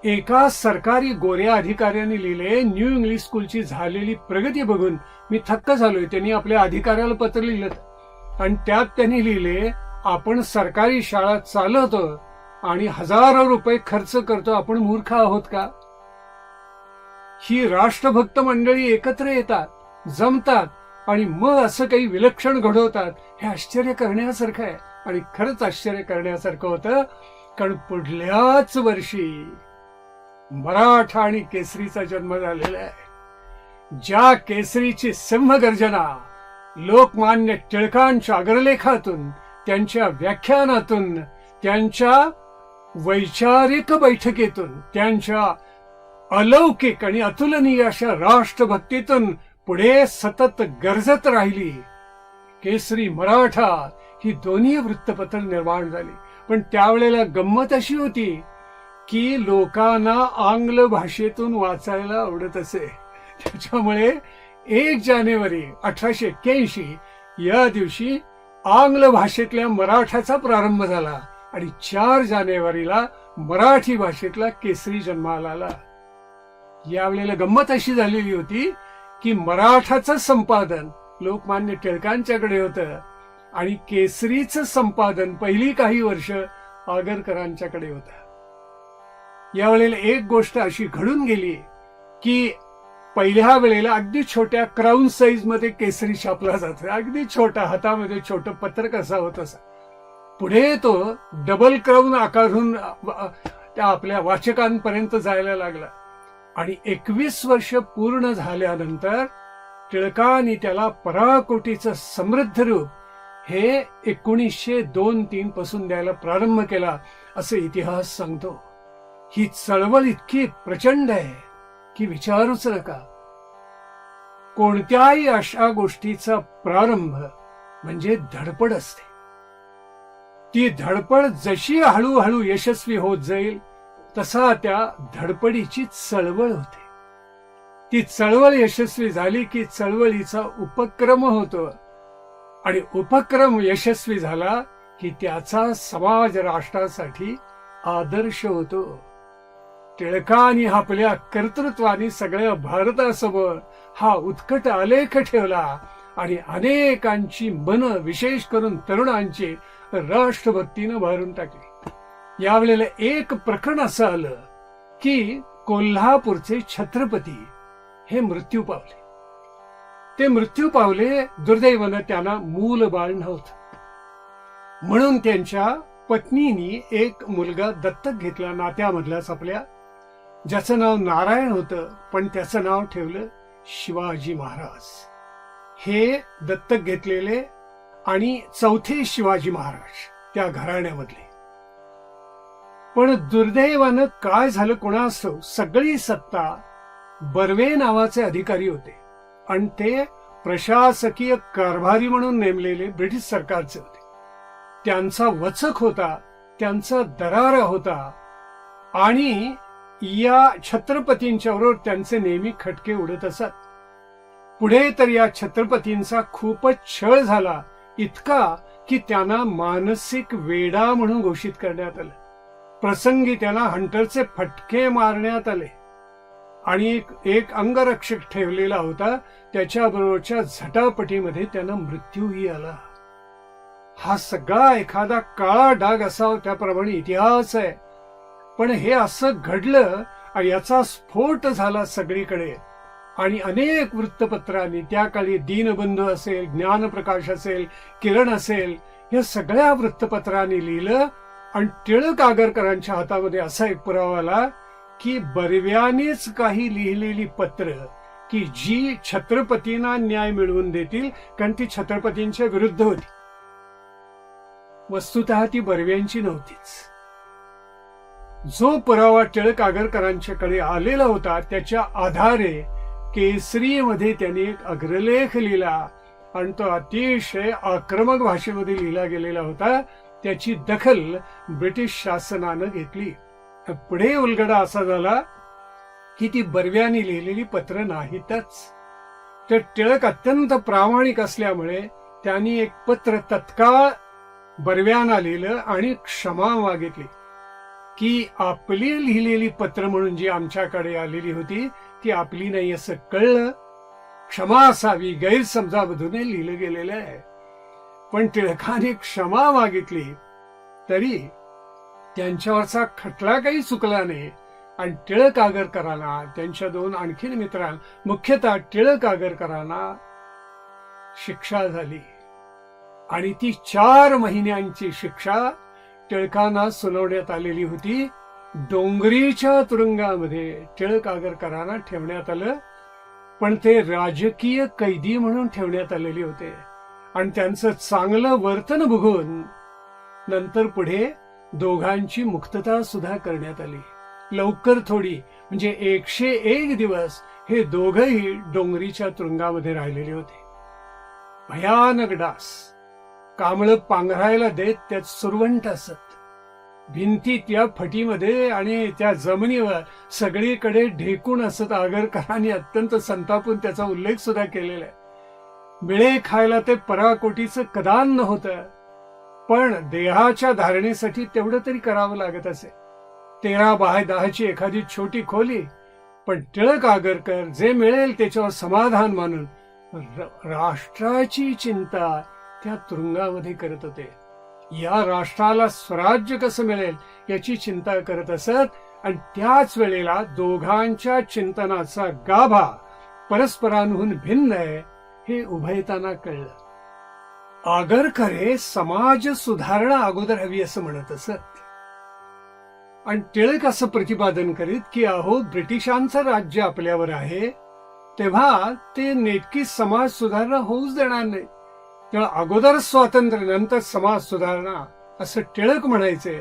एका सरकारी गोऱ्या अधिकाऱ्याने लिहिले, न्यू इंग्लिश स्कूलची झालेली प्रगती बघून मी थक्क झालोय. त्यांनी आपल्या अधिकाऱ्याला पत्र लिहिलं आणि त्यात त्यांनी लिहिले, आपण सरकारी शाळा चालवतो आणि हजारो रुपये खर्च करतो, आपण मूर्ख आहोत का. ही राष्ट्रभक्त मंडळी एकत्र येतात, जमतात आणि मग असं काही विलक्षण घडवतात. हे आश्चर्य करण्यासारखं आहे. आणि खरंच आश्चर्य करण्यासारखं होतं, कारण पुढल्याच वर्षी मराठा आणि केसरीचा जन्म झालेला आहे. ज्या केसरीची सिंहगर्जना लोकमान्य टिळकांच्या अग्रलेखातून, त्यांच्या व्याख्यानातून, त्यांच्या वैचारिक बैठकीतून, त्यांच्या अलौकिक आणि अतुलनीय अशा राष्ट्रभक्तीतून पुढे सतत गरजत राहिली. केसरी, मराठा ही दोन्ही वृत्तपत्र निर्माण झाली. पण त्यावेळेला गंमत अशी होती की लोकांना आंग्ल भाषेतून वाचायला आवडत असे. त्याच्यामुळे 1 जानेवारी 1881 या दिवशी आंग्ल भाषेतल्या मराठाचा प्रारंभ झाला आणि 4 जानेवारीला मराठी भाषेतला केसरी जन्माला आला. यावेळेला गंमत अशी झालेली होती की मराठाचं संपादन लोकमान्य टिळकांच्याकडे होतं आणि केसरीचं संपादन पहिली काही वर्ष आगरकरांच्याकडे होतं. यावेळेला एक गोष्ट अशी घडून गेली की पहिल्या वेळेला अगदी छोट्या क्राऊन साईज मध्ये केसरी छापला जात, अगदी छोटा, हातामध्ये छोटं पत्रक असा होत असा. पुढे तो डबल क्राऊन आकारून त्या आपल्या वाचकांपर्यंत जायला लागला आणि 21 वर्ष पूर्ण झाल्यानंतर टिळकांनी त्याला पराकोटीचं समृद्ध रूप हे 1902-3 पासून द्यायला प्रारंभ केला असं इतिहास सांगतो. ही चळवळ इतकी प्रचंड आहे की विचारूच नका. कोणत्याही अशा गोष्टीचा प्रारंभ म्हणजे धडपड असते. ती धडपड जशी हळूहळू यशस्वी होत जाईल तसा त्या धडपडीची चळवळ होते. ती चळवळ यशस्वी झाली की चळवळीचा उपक्रम होतो आणि उपक्रम यशस्वी झाला की त्याचा समाज राष्ट्रासाठी आदर्श होतो. टिळकांनी आपल्या कर्तृत्वाने सगळ्या भारतासमोर हा उत्कट आलेख ठेवला आणि अनेकांची मन, विशेष करून तरुणांची, राष्ट्रभक्तीनं भरून टाकली. यावेळेला एक प्रकरण असं आलं की कोल्हापूरचे छत्रपती हे मृत्यू पावले. ते मृत्यू पावले, दुर्दैवानं त्यांना मूल बाळ नव्हतं. म्हणून त्यांच्या पत्नीनी एक मुलगा दत्तक घेतला नात्यामधलाच आपल्या, ज्याचं नाव नारायण होतं, पण त्याचं नाव ठेवलं शिवाजी महाराज. हे दत्तक घेतलेले आणि चौथे शिवाजी महाराज त्या घराण्यामधले. पण दुर्दैवानं काय झालं कोणास ठाऊक, सगळी सत्ता बर्वे नावाचे अधिकारी होते आणि ते प्रशासकीय कारभारी म्हणून नेमलेले ब्रिटिश सरकारचे होते. त्यांचा वचक होता, त्यांचा दरारा होता आणि या छत्रपतींच्या बरोबर त्यांचे नेहमी खटके उडत असत. पुढे तर या छत्रपतींचा खूपच छळ झाला, इतका की त्यांना मानसिक वेडा म्हणून घोषित करण्यात आलं. प्रसंगी त्याला हंटरचे फटके मारण्यात आले आणि एक अंगरक्षक ठेवलेला होता, त्याच्याबरोबरच्या झटापटीमध्ये त्यांना मृत्यूही आला. हा सगळा एखादा काळा डाग असावा त्याप्रमाणे इतिहास आहे. पण हे असं घडलं, याचा स्फोट झाला सगळीकडे आणि अनेक वृत्तपत्रांनी त्या काळी दीनबंधू असेल, ज्ञानप्रकाश असेल, किरण असेल, या सगळ्या वृत्तपत्रांनी लिहिलं आणि टिळक आगरकरांच्या हातामध्ये असा एक पुरावा आला की बर्व्यानेच काही लिहिलेली पत्र की जी छत्रपतींना न्याय मिळवून देतील, कारण ती छत्रपतींच्या विरुद्ध होती. वस्तुतः ती बर्व्यांची नव्हतीच. जो पुरावा टिळक आगरकरांच्याकडे आलेला होता त्याच्या आधारे केसरीमध्ये त्यांनी एक अग्रलेख लिहिला आणि तो अतिशय आक्रमक भाषेमध्ये लिहिला गेलेला होता. त्याची दखल ब्रिटिश शासनानं घेतली. पुढे उलगडा असा झाला की ती बर्व्यांनी लिहिलेली पत्र नाहीतच. तर टिळक अत्यंत प्रामाणिक असल्यामुळे त्यांनी एक पत्र तत्काळ बर्व्यांना लिहिलं आणि क्षमा मागितली की आपली लिहिलेली पत्र म्हणून जी आमच्याकडे आलेली होती ती आपली नाही असं कळलं, क्षमा असावी, गैरसमजामधून लिहिलं गेलेलं आहे. पण टिळकाने क्षमा मागितली तरी त्यांच्यावरचा खटला काही चुकला नाही आणि टिळक आगरकरांना, त्यांच्या 2 आणखीन मित्रांना, मुख्यतः टिळक आगरकरांना शिक्षा झाली आणि ती 4 महिन्यांची शिक्षा टिळकांना सुनावण्यात आलेली होती. डोंगरीच्या तुरुंगामध्ये टिळक आगरकरांना ठेवण्यात आलं, पण ते राजकीय कैदी म्हणून ठेवण्यात आलेले होते आणि त्यांचं चांगलं वर्तन बघून नंतर पुढे दोघांची मुक्तता सुद्धा करण्यात आली. लवकर थोडी म्हणजे 101 दिवस हे दोघही डोंगरीच्या तुरुंगामध्ये राहिलेले होते. भयानक डास, कांबळं पांघरायला देत त्यात सुरवंट असत. भिंती त्या फटीमध्ये आणि त्या जमिनीवर सगळीकडे ढेकून असत. आगरकरांनी अत्यंत संतापून त्याचा उल्लेख सुद्धा केलेला आहे. मिळे खायला ते पराकोटीचं कदान होतं, पण देहाच्या धारणेसाठी तेवढं तरी करावं लागत असे. 13x10 एखादी छोटी खोली, पण टिळक आगरकर जे मिळेल त्याच्यावर समाधान मानून राष्ट्राची चिंता त्या तुरुंगामध्ये करत होते. या राष्ट्राला स्वराज्य कसं मिळेल याची चिंता करत असत. आणि त्याच वेळेला दोघांच्या चिंतनाचा गाभा परस्परांहून भिन्न आहे हे उभयताना कळलं. आगरकर हे समाज सुधारणा अगोदर हवी असं म्हणत असत, आणि टिळक असं प्रतिपादन करीत की अहो, ब्रिटिशांचं राज्य आपल्यावर आहे, तेव्हा ते नेटकी समाज सुधारणा होऊच देणार नाही. तेव्हा अगोदर स्वातंत्र्य नंतर समाज सुधारणा असं टिळक म्हणायचे,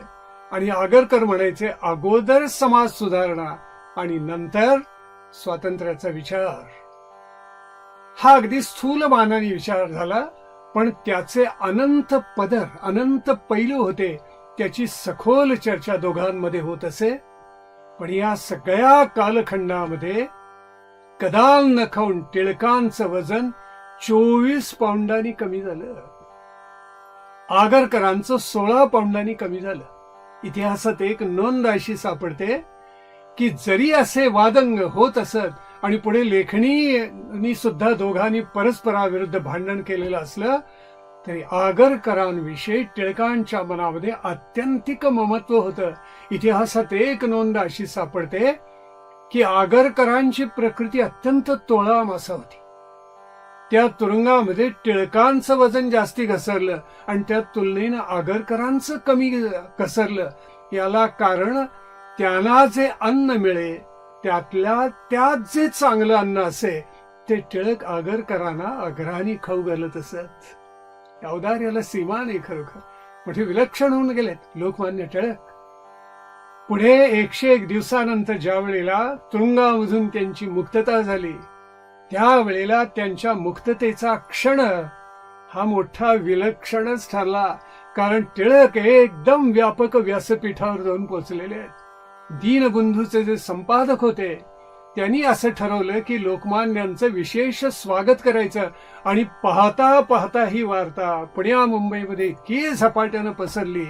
आणि आगरकर म्हणायचे अगोदर समाज सुधारणा आणि नंतर स्वातंत्र्याचा विचार. हा अगदी स्थूल मानाने विचार झाला, पण त्याचे अनंत पदर, अनंत पैलू होते. त्याची सखोल चर्चा दोघांमध्ये होत असे. पण या सगळ्या कालखंडामध्ये कदाल न खाऊन टिळकांचं वजन 24 पाऊंडांनी कमी झालं, आगरकरांचं 16 पाऊंडांनी कमी झालं. इतिहासात एक नोंद अशी सापडते की जरी असे वादंग होत असत आणि पुढे लेखणी सुद्धा दोघांनी परस्पराविरुद्ध भांडण केलेलं असलं, तरी आगरकरांविषयी टिळकांच्या मनामध्ये आत्यंतिक ममत्व होतं. इतिहासात एक नोंद अशी सापडते की आगरकरांची प्रकृती अत्यंत तोळामासा होती. त्या तुरुंगामध्ये टिळकांचं वजन जास्ती घसरलं आणि त्या तुलनेनं आगरकरांचं कमी घसरलं. याला कारण त्यांना जे अन्न मिळे त्यातल्या त्यात जे चांगलं अन्न असे ते टिळक आगरकरांना आग्रहाने खाऊ घालत असत. औदार्याला सीमा नाही खरोखर. मोठे विलक्षण होऊन गेलेत लोकमान्य टिळक. पुढे 101 दिवसानंतर ज्या वेळेला तुरुंगामधून त्यांची मुक्तता झाली, त्यावेळेला त्यांच्या मुक्ततेचा क्षण हा मोठा विलक्षणच ठरला. कारण टिळक एकदम व्यापक व्यासपीठावर जाऊन पोचलेले आहेत. दीनबंधूचे जे संपादक होते त्यांनी असं ठरवलं की लोकमान्यांचं विशेष स्वागत करायचं. आणि पाहता पाहता ही वार्ता पुण्या मुंबईमध्ये इतकी झपाट्यानं पसरली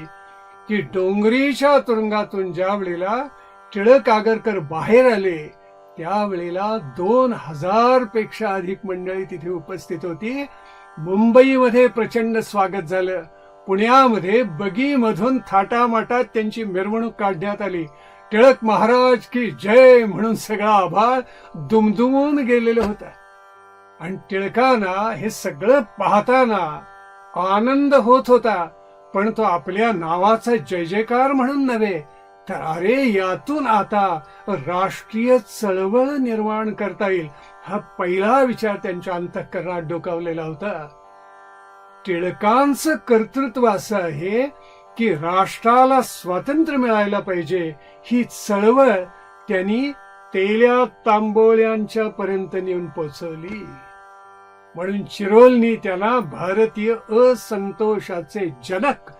की डोंगरीच्या तुरुंगातून ज्या वेळेला टिळक आगरकर बाहेर आले त्यावेळेला 2000 पेक्षा अधिक मंडळी तिथे उपस्थित होती. मुंबईमध्ये प्रचंड स्वागत झालं. पुण्यामध्ये बगीमधून थाटामाटात त्यांची मिरवणूक काढण्यात आली. टिळक महाराज की जय म्हणून सगळा आभाळ दुमदुमून गेलेलं होतं. आणि टिळकांना हे सगळं पाहताना आनंद होत होता, पण तो आपल्या नावाचा जय जयकार म्हणून नव्हे, तर अरे यातून आता राष्ट्रीय चळवळ निर्माण करता येईल हा पहिला विचार त्यांच्या अंतःकरणात डोकावलेला होता. टिळकांचं कर्तृत्व असं आहे की राष्ट्राला स्वातंत्र्य मिळायला पाहिजे ही चळवळ त्यांनी तेल्या तांबोळ्यांच्या पर्यंत नेऊन पोहोचवली. म्हणून चिरोलनी त्यांना भारतीय असंतोषाचे जनक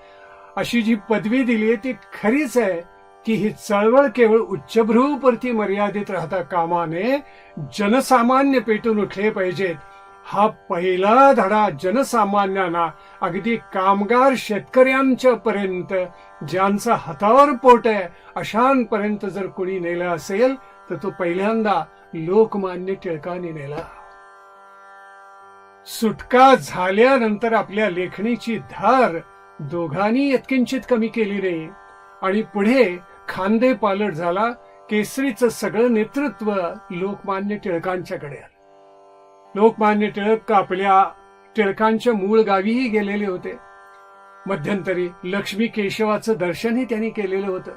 अशी जी पदवी दिली ती खरीच आहे की ही चळवळ केवळ उच्चभ्रूपुरती मर्यादित राहता कामा नये, जनसामान्य पेटून उठले पाहिजेत. हा पहिला धडा जनसामान्यांना अगदी कामगार शेतकऱ्यांच्या पर्यंत ज्यांचा हातावर पोट आहे अशांपर्यंत जर कोणी नेला असेल तर तो पहिल्यांदा लोकमान्य टिळकांनी नेला. सुटका झाल्यानंतर आपल्या लेखणीची धार दोघांनी यत्किंचित कमी केली नाही आणि पुढे खांदे पालट झाला. केसरीचं सगळं नेतृत्व लोकमान्य टिळकांच्याकडे आलं. लोकमान्य टिळक आपल्या टिळकांच्या मूळ गावीही गेलेले होते. मध्यंतरी लक्ष्मी केशवाचं दर्शनही त्यांनी केलेलं होतं.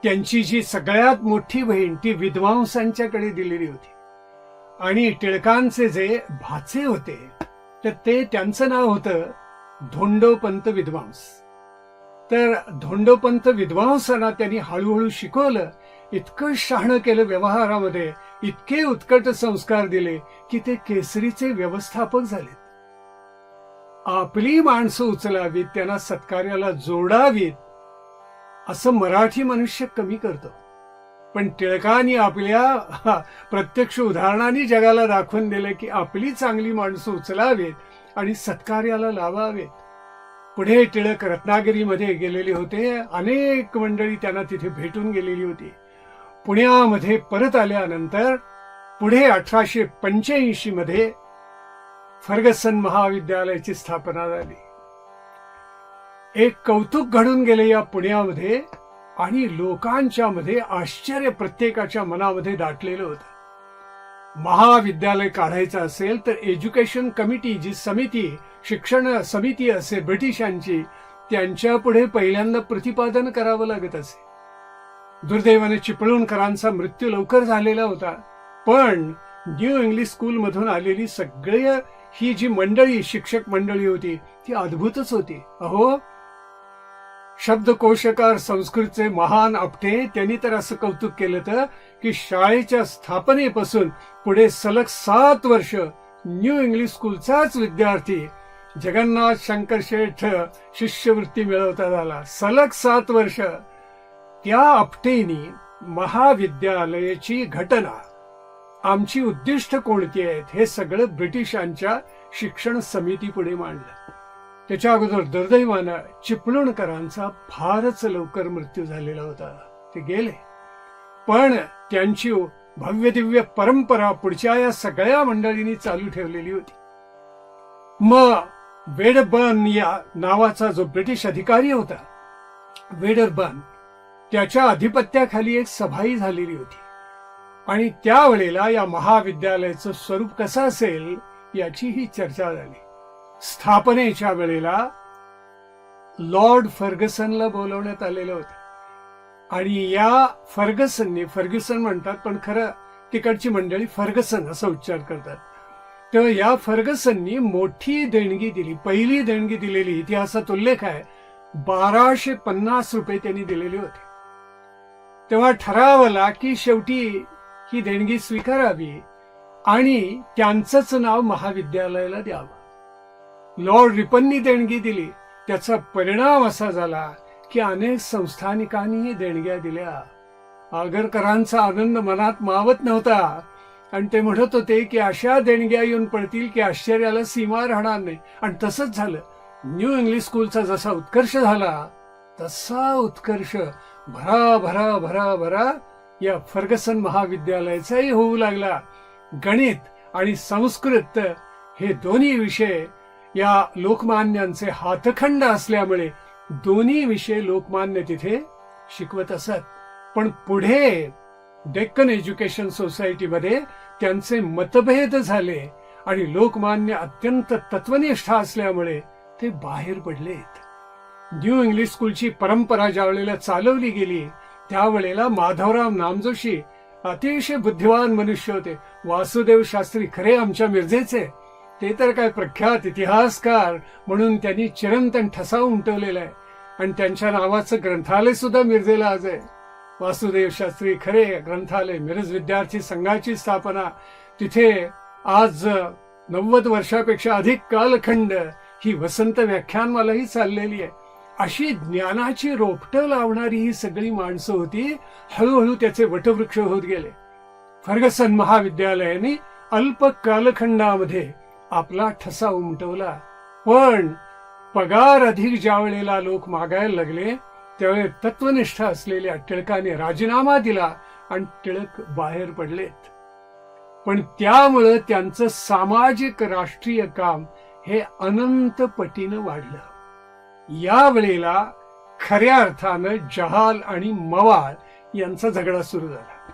त्यांची जी सगळ्यात मोठी बहीण ती विद्वांसांच्याकडे दिलेली होती. आणि टिळकांचे जे भाचे होते तर ते त्यांचं नाव होतं धोंडोपंत विद्वांस. तर धोंडोपंत विद्वांसांना त्यांनी हळूहळू शिकवलं, इतकं शहाणं केलं व्यवहारामध्ये, इतके उत्कट संस्कार दिले की ते केसरीचे व्यवस्थापक झालेत. आपली माणसं उचलावीत, त्यांना सत्कार्याला जोडावीत, असं मराठी मनुष्य कमी करतो. पण टिळकांनी आपल्या प्रत्यक्ष उदाहरणांनी जगाला दाखवून दिले की आपली चांगली माणसं उचलावीत आणि सत्कार्याला लावावेत. पुढे टिळक रत्नागिरीमध्ये गेलेले होते. अनेक मंडळी त्यांना तिथे भेटून गेलेली होती. पुण्यामध्ये परत आल्यानंतर पुढे 1885 मध्ये फर्गसन महाविद्यालयाची स्थापना झाली. एक कौतुक घडून गेले या पुण्यामध्ये आणि लोकांच्या मध्ये आश्चर्य प्रत्येकाच्या मनामध्ये दाटलेलं होतं. महाविद्यालय काढायचं असेल तर एज्युकेशन कमिटी, जी समिती, शिक्षण समिती असे ब्रिटिशांची, त्यांच्या पुढे पहिल्यांदा प्रतिपादन करावं लागत असे. दुर्दैवाने चिपळूणकरांचा मृत्यू लवकर झालेला होता. पण न्यू इंग्लिश स्कूल मधून आलेली सगळी ही जी मंडळी, शिक्षक मंडळी होती, ती अद्भुतच होती. अहो, शब्दकोशकार संस्कृतचे महान आपटे त्यांनी तर असं कौतुक केलं तर की शाळेच्या स्थापनेपासून पुढे सलग 7 वर्ष न्यू इंग्लिश स्कूलचाच विद्यार्थी जगन्नाथ शंकर शेठ शिष्यवृत्ती मिळवता झाला. सलग 7 वर्ष त्या आपटेनी महाविद्यालयाची घटना, आमची उद्दिष्ट कोणती आहेत, हे सगळं ब्रिटिशांच्या शिक्षण समितीपुढे मांडलं. त्याच्या अगोदर दुर्दैवानं चिपळूणकरांचा फारच लवकर मृत्यू झालेला होता. ते गेले, पण त्यांची भव्य दिव्य परंपरा पुढच्या या सगळ्या मंडळींनी चालू ठेवलेली होती. मग वेडरबर्न या नावाचा जो ब्रिटिश अधिकारी होता, वेडरबर्न, त्याच्या अधिपत्याखाली एक सभाही झालेली होती. आणि त्यावेळेला या महाविद्यालयाचं स्वरूप कसं असेल याची ही चर्चा झाली. स्थापनेच्या वेळेला लॉर्ड फर्गसनला बोलवण्यात आलेलं होतं. आणि या फर्ग्युसन म्हणतात, पण खरं तिकडची मंडळी फर्गसन असा उच्चार करतात. तेव्हा या फर्गसननी मोठी देणगी दिली. पहिली देणगी दिलेली इतिहासात उल्लेख आहे, 1250 रुपये त्यांनी दिलेले होते. तेव्हा ठरावला की शेवटी ही देणगी स्वीकारावी आणि त्यांचंच नाव महाविद्यालयाला द्यावं. लॉर्ड रिपननी देणगी दिली. त्याचा परिणाम असा झाला की अनेक संस्थानिकांनी देणग्या दिल्या. आगरकरांचा आनंद मनात मावत नव्हता आणि ते म्हणत होते की अशा देणग्या येऊन पडतील की आश्चर्याला सीमा राहणार नाही. आणि तसंच झालं. न्यू इंग्लिश स्कूलचा जसा उत्कर्ष झाला तसा उत्कर्ष भरा भरा भरा भरा या फर्गसन महाविद्यालयाचाही होऊ लागला. गणित आणि संस्कृत हे दोन्ही विषय या लोकमान्यांचे हातखंड असल्यामुळे दोन्ही विषय लोकमान्य तिथे शिकवत असत. पण पुढे डेक्कन एज्युकेशन सोसायटीमध्ये त्यांचे मतभेद झाले आणि लोकमान्य अत्यंत तत्वनिष्ठ असल्यामुळे ते बाहेर पडलेत. न्यू इंग्लिश स्कूलची परंपरा ज्या वेळेला चालवली गेली त्यावेळेला माधवराव नामजोशी अतिशय बुद्धिवान मनुष्य होते. वासुदेव शास्त्री खरे आमच्या मिरजेचे, ते तर काय प्रख्यात इतिहासकार म्हणून त्यांनी चिरंतन ठसा उमटवलेला आहे. आणि त्यांच्या नावाचं ग्रंथालय सुद्धा मिरजेला आज आहे. वासुदेव शास्त्री खरे ग्रंथालय, मिरज विद्यार्थी संघाची स्थापना, तिथे आज 90 वर्षापेक्षा अधिक कालखंड ही वसंत व्याख्यानमालाही चाललेली आहे. अशी ज्ञानाची रोपटं लावणारी ही सगळी माणसं होती. हळूहळू त्याचे वटवृक्ष होत गेले. फर्गसन महाविद्यालयाने अल्प कालखंडामध्ये आपला ठसा उमटवला. पण पगार अधिक ज्या वेळेला लोक मागायला लागले त्यावेळी तत्वनिष्ठ असलेल्या टिळकाने राजीनामा दिला आणि टिळक बाहेर पडलेत. पण त्यामुळं त्यांचं सामाजिक राष्ट्रीय काम हे अनंत पटीनं वाढलं. या वेळेला खऱ्या अर्थानं जहाल आणि मवाळ यांचा झगडा सुरू झाला.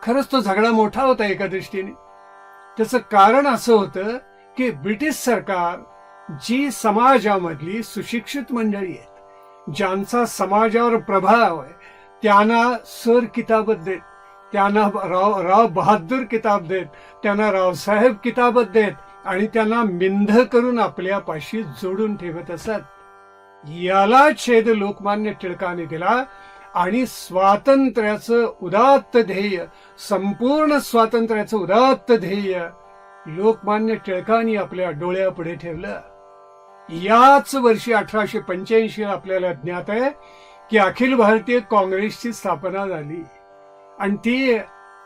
खरंच तो झगडा मोठा होता एका दृष्टीने. त्याचं कारण असं होतं की ब्रिटिश सरकार जी समाजामधली सुशिक्षित मंडळी आहेत, ज्यांचा समाजावर प्रभाव आहे, त्यांना सर किताबत देत, त्यांना राव बहादूर किताब देत, त्यांना रावसाहेब किताबत देत आणि त्यांना मिंध करून आपल्या पाशी जोडून ठेवत असत. याला छेद लोकमान्य टिळकाने दिला आणि स्वातंत्र्याचं उदात्त ध्येय, संपूर्ण स्वातंत्र्याचं उदात्त ध्येय लोकमान्य टिळकांनी आपल्या डोळ्यापुढे ठेवलं. याच वर्षी 1885 आपल्याला ज्ञात आहे की अखिल भारतीय काँग्रेसची स्थापना झाली आणि ती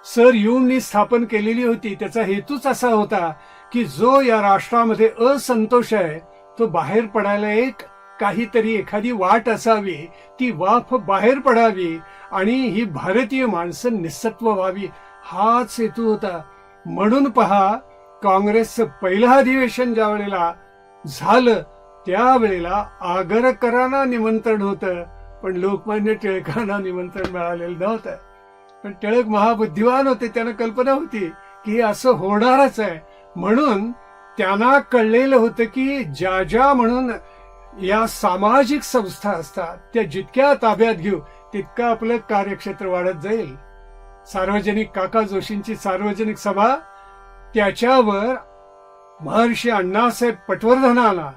सर ह्यूमनी स्थापन केलेली होती. त्याचा हेतूच असा होता की जो या राष्ट्रामध्ये असंतोष आहे तो बाहेर पडायला काहीतरी एखादी वाट असावी, ती वाफ बाहेर पडावी आणि ही भारतीय माणसं निस्सत्व व्हावी, हाच हेतू होता. म्हणून पहा, काँग्रेसचं पहिलं अधिवेशन ज्या वेळेला झालं त्यावेळेला आगरकरांना निमंत्रण होतं, पण लोकमान्य टिळकांना निमंत्रण मिळालेलं नव्हतं. पण टिळक महाबुद्धिवान होते, त्यांना कल्पना होती की हे असं होणारच आहे. म्हणून त्यांना कळलेलं होतं की ज्या म्हणून या सामाजिक संस्था असतात त्या जितक्या ताब्यात घेऊ तितकं आपलं कार्यक्षेत्र वाढत जाईल. सार्वजनिक काका जोशींची सार्वजनिक सभा, त्याच्यावर महर्षी अण्णासाहेब पटवर्धनाला,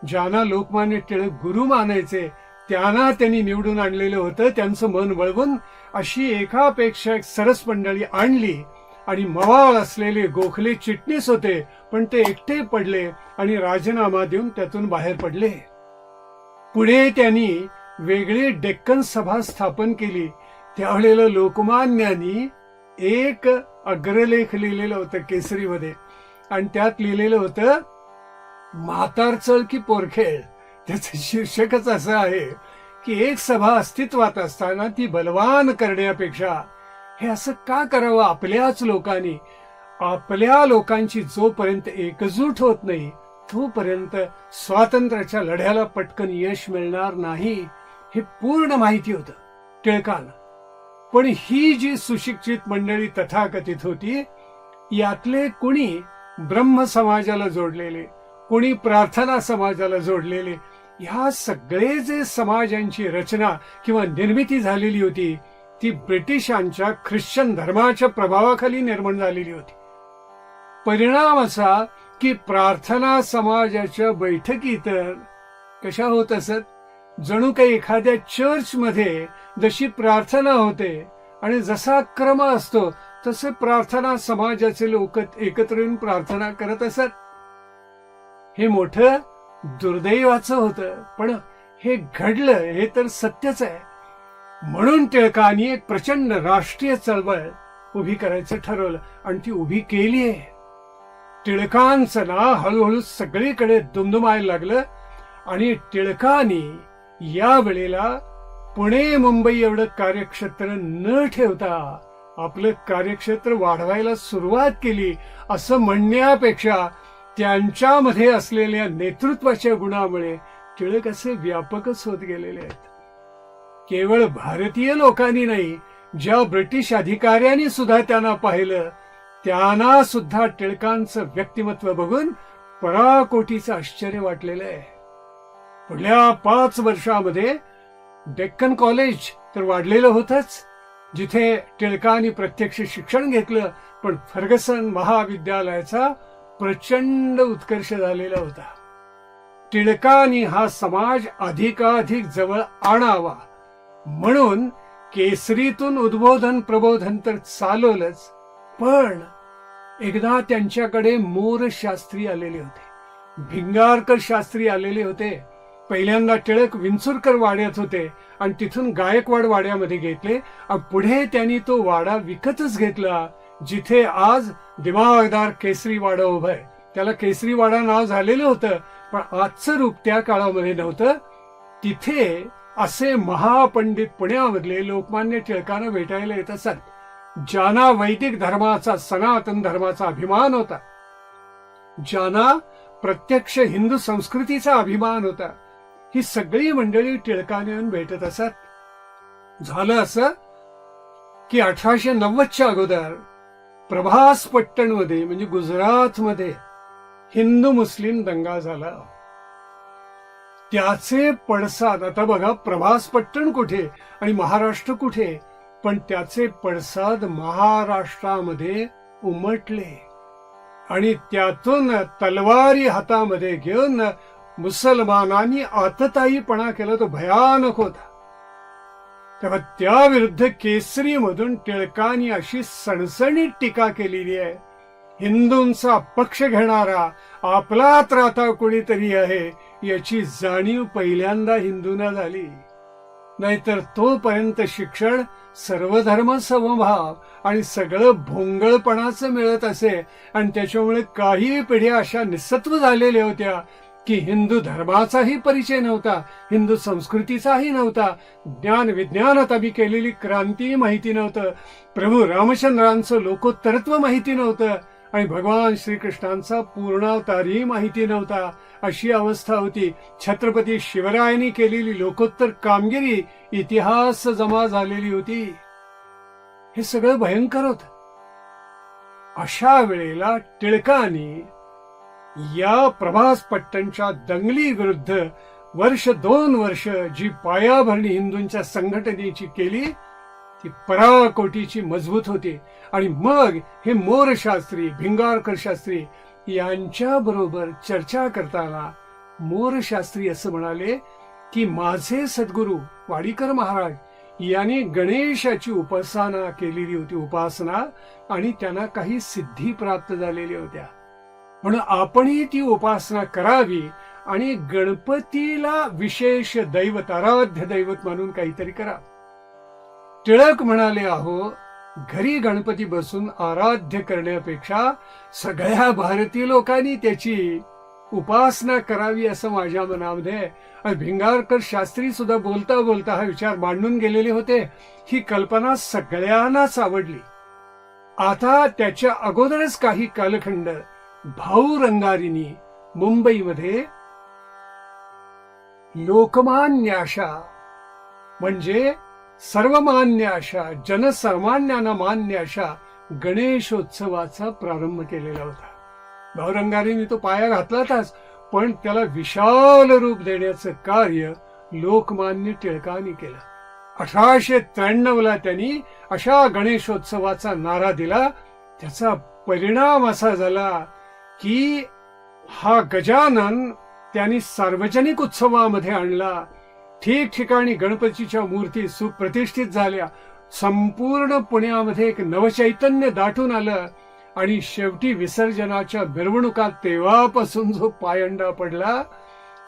ज्यांना लोकमान्य टिळक गुरु मानायचे, त्यांना त्यांनी निवडून आणलेलं होतं. त्यांचं मन वळवून अशी एकापेक्षा एक सरस मंडळी आणली आणि मवाळ असलेले गोखले चिटणीस होते, पण ते एकटे पडले आणि राजीनामा देऊन त्यातून बाहेर पडले. पुढे त्यांनी वेगळी डेक्कन सभा स्थापन केली. त्यावेळेला लोकमान्यांनी एक अग्रलेख लिहिलेलं होतं केसरीमध्ये आणि त्यात लिहिलेलं होतं म्हातारचळ की पोरखेळ. त्याचं शीर्षकच असं आहे की एक सभा अस्तित्वात असताना ती बलवान करण्यापेक्षा हे असं का करावं आपल्याच लोकांनी. आपल्या लोकांची जोपर्यंत एकजूट होत नाही तोपर्यंत स्वातंत्र्याच्या लढ्याला पटकन यश मिळणार नाही, हे पूर्ण माहिती होतं टिळकांना. पण ही जी सुशिक्षित मंडळी तथाकथित होती, यातले कुणी ब्रह्म समाजाला जोडलेले, कोणी प्रार्थना समाजाला जोडलेले, ह्या सगळे जे समाजांची रचना किंवा निर्मिती झालेली होती ती ब्रिटिशांच्या ख्रिश्चन धर्माच्या प्रभावाखाली निर्माण झालेली होती. परिणाम असा की प्रार्थना समाजाच्या बैठकी तर कशा होत असत, जणू काही एखाद्या चर्चमध्ये जशी प्रार्थना होते आणि जसा क्रम असतो तसे प्रार्थना समाजाचे लोक एकत्र येऊन प्रार्थना करत असत. हे मोठं दुर्दैवाचं होतं, पण हे घडलं हे तर सत्यच आहे. म्हणून टिळकांनी एक प्रचंड राष्ट्रीय चळवळ उभी करायचं ठरवलं आणि ती उभी केली आहे. टिळकांचं नाव हळूहळू सगळीकडे दुमदुमायला लागलं आणि टिळकांनी या वेळेला पुणे मुंबई एवढं कार्यक्षेत्र न ठेवता आपलं कार्यक्षेत्र वाढवायला सुरुवात केली. असं म्हणण्यापेक्षा त्यांच्यामध्ये असलेल्या नेतृत्वाच्या गुणामुळे टिळक असे व्यापकच होत गेलेले आहेत. केवळ भारतीय लोकांनी नाही, ज्या ब्रिटिश अधिकाऱ्यांनी सुद्धा त्यांना पाहिलं त्यांना सुद्धा टिळकांचं व्यक्तिमत्व बघून पराकोटीचं आश्चर्य वाटलेलं आहे. पुढल्या 5 वर्षामध्ये डेक्कन कॉलेज तर वाढलेलं होतच, जिथे टिळकांनी प्रत्यक्ष शिक्षण घेतलं, पण फर्गसन महाविद्यालयाचा प्रचंड उत्कर्ष झालेला होता. टिळकांनी हा समाज अधिकाधिक जवळ आणावा म्हणून केसरीतून उद्बोधन प्रबोधन तर चालवलंच, पण एकदा त्यांच्याकडे मोर शास्त्री आलेले होते, भिंगारकर शास्त्री आलेले होते. पहिल्यांदा टिळक विंचुरकर वाड्यात होते आणि तिथून गायकवाड वाड्यामध्ये घेतले. पुढे त्यांनी तो वाडा विकतच घेतला, जिथे आज दिमागदार केसरी वाडा उभा आहे. त्याला केसरी वाडा नाव झालेलं होतं, पण आजचं रूप त्या काळामध्ये नव्हतं. तिथे असे महापंडित पुण्यामधले लोकमान्य टिळकांना भेटायला येत असत, ज्यांना वैदिक धर्माचा, सनातन धर्माचा अभिमान होता, ज्यांना प्रत्यक्ष हिंदू संस्कृतीचा अभिमान होता. ही सगळी मंडळी टिळकांना येऊन भेटत असत. झालं असं की 1890च्या अगोदर प्रभासपट्टणमध्ये म्हणजे गुजरातमध्ये हिंदू मुस्लिम दंगा झाला. त्याचे पडसाद, आता बघा प्रभासपट्टण कुठे आणि महाराष्ट्र कुठे, पण त्याचे पडसाद महाराष्ट्रामध्ये उमटले आणि त्यातून तलवारी हातामध्ये घेऊन मुसलमानांनी आतताईपणा केला तो भयानक होता. तेव्हा त्याविरुद्ध केसरीमधून टिळकांनी अशी सणसणीत टीका केलेली आहे. हिंदूंचा पक्ष घेणारा आपलाच राहता कोणीतरी आहे याची जाणीव पहिल्यांदा हिंदूंना झाली. नाहीतर तोपर्यंत शिक्षण सर्वधर्म समभाव आणि सगळं भोंगळपणाचं मिळत असे आणि त्याच्यामुळे काही पिढ्या अशा निसत्व झालेल्या होत्या की हिंदू धर्माचाही परिचय नव्हता, हिंदू संस्कृतीचाही नव्हता, ज्ञान विज्ञानात आम्ही केलेली क्रांती माहिती नव्हतं, प्रभू रामचंद्रांचं लोकोत्तरत्व माहिती नव्हतं आणि भगवान श्रीकृष्णांचा पूर्णावतारही माहिती नव्हता. अशी अवस्था होती. छत्रपती शिवरायांनी केलेली लोकोत्तर कामगिरी इतिहास जमा झालेली होती. हे सगळं भयंकर होत. अशा वेळेला टिळकांनी या प्रभास पट्टणच्या दंगली विरुद्ध वर्ष 2 वर्ष जी पायाभरणी हिंदूंच्या संघटनेची केली ती पराकोटीची मजबूत होती. आणि मग हे मोर शास्त्री, भिंगारकर शास्त्री यांच्या बरोबर चर्चा करताना मोर शास्त्री असं म्हणाले की माझे सद्गुरू वाडीकर महाराज यांनी गणेशाची उपासना केलेली होती, उपासना, आणि त्यांना काही सिद्धी प्राप्त झालेल्या होत्या, म्हणून आपणही ती उपासना करावी आणि गणपतीला विशेष दैवत, आराध्य दैवत म्हणून काहीतरी करा. टिळक म्हणाले, अहो घरी गणपती बसून आराध्य करण्यापेक्षा सगळ्या भारतीय लोकांनी त्याची उपासना करावी असं माझ्या मनामध्ये. आणि भिंगारकर शास्त्री सुद्धा बोलता बोलता हा विचार मांडून गेलेले होते. ही कल्पना सगळ्यांनाच आवडली. आता त्याच्या अगोदरच काही कालखंड भाऊ रंगारीनी मुंबईमध्ये लोकमान्य अशा, म्हणजे सर्वमान्य अशा, जनसामान्यांना मान्य अशा गणेशोत्सवाचा प्रारंभ केलेला होता. भाऊ रंगारींनी तो पाया घातलाच, पण त्याला विशाल रूप देण्याचं कार्य लोकमान्य टिळकांनी केलं. 1893 त्यांनी अशा गणेशोत्सवाचा नारा दिला. त्याचा परिणाम असा झाला की हा गजानन त्यांनी सार्वजनिक उत्सवामध्ये आणला. ठिकठिकाणी गणपतीच्या मूर्ती सुप्रतिष्ठित झाल्या. संपूर्ण पुण्यामध्ये एक नवचैतन्य दाटून आलं आणि शेवटी विसर्जनाच्या मिरवणुका तेव्हापासून जो पायंडा पडला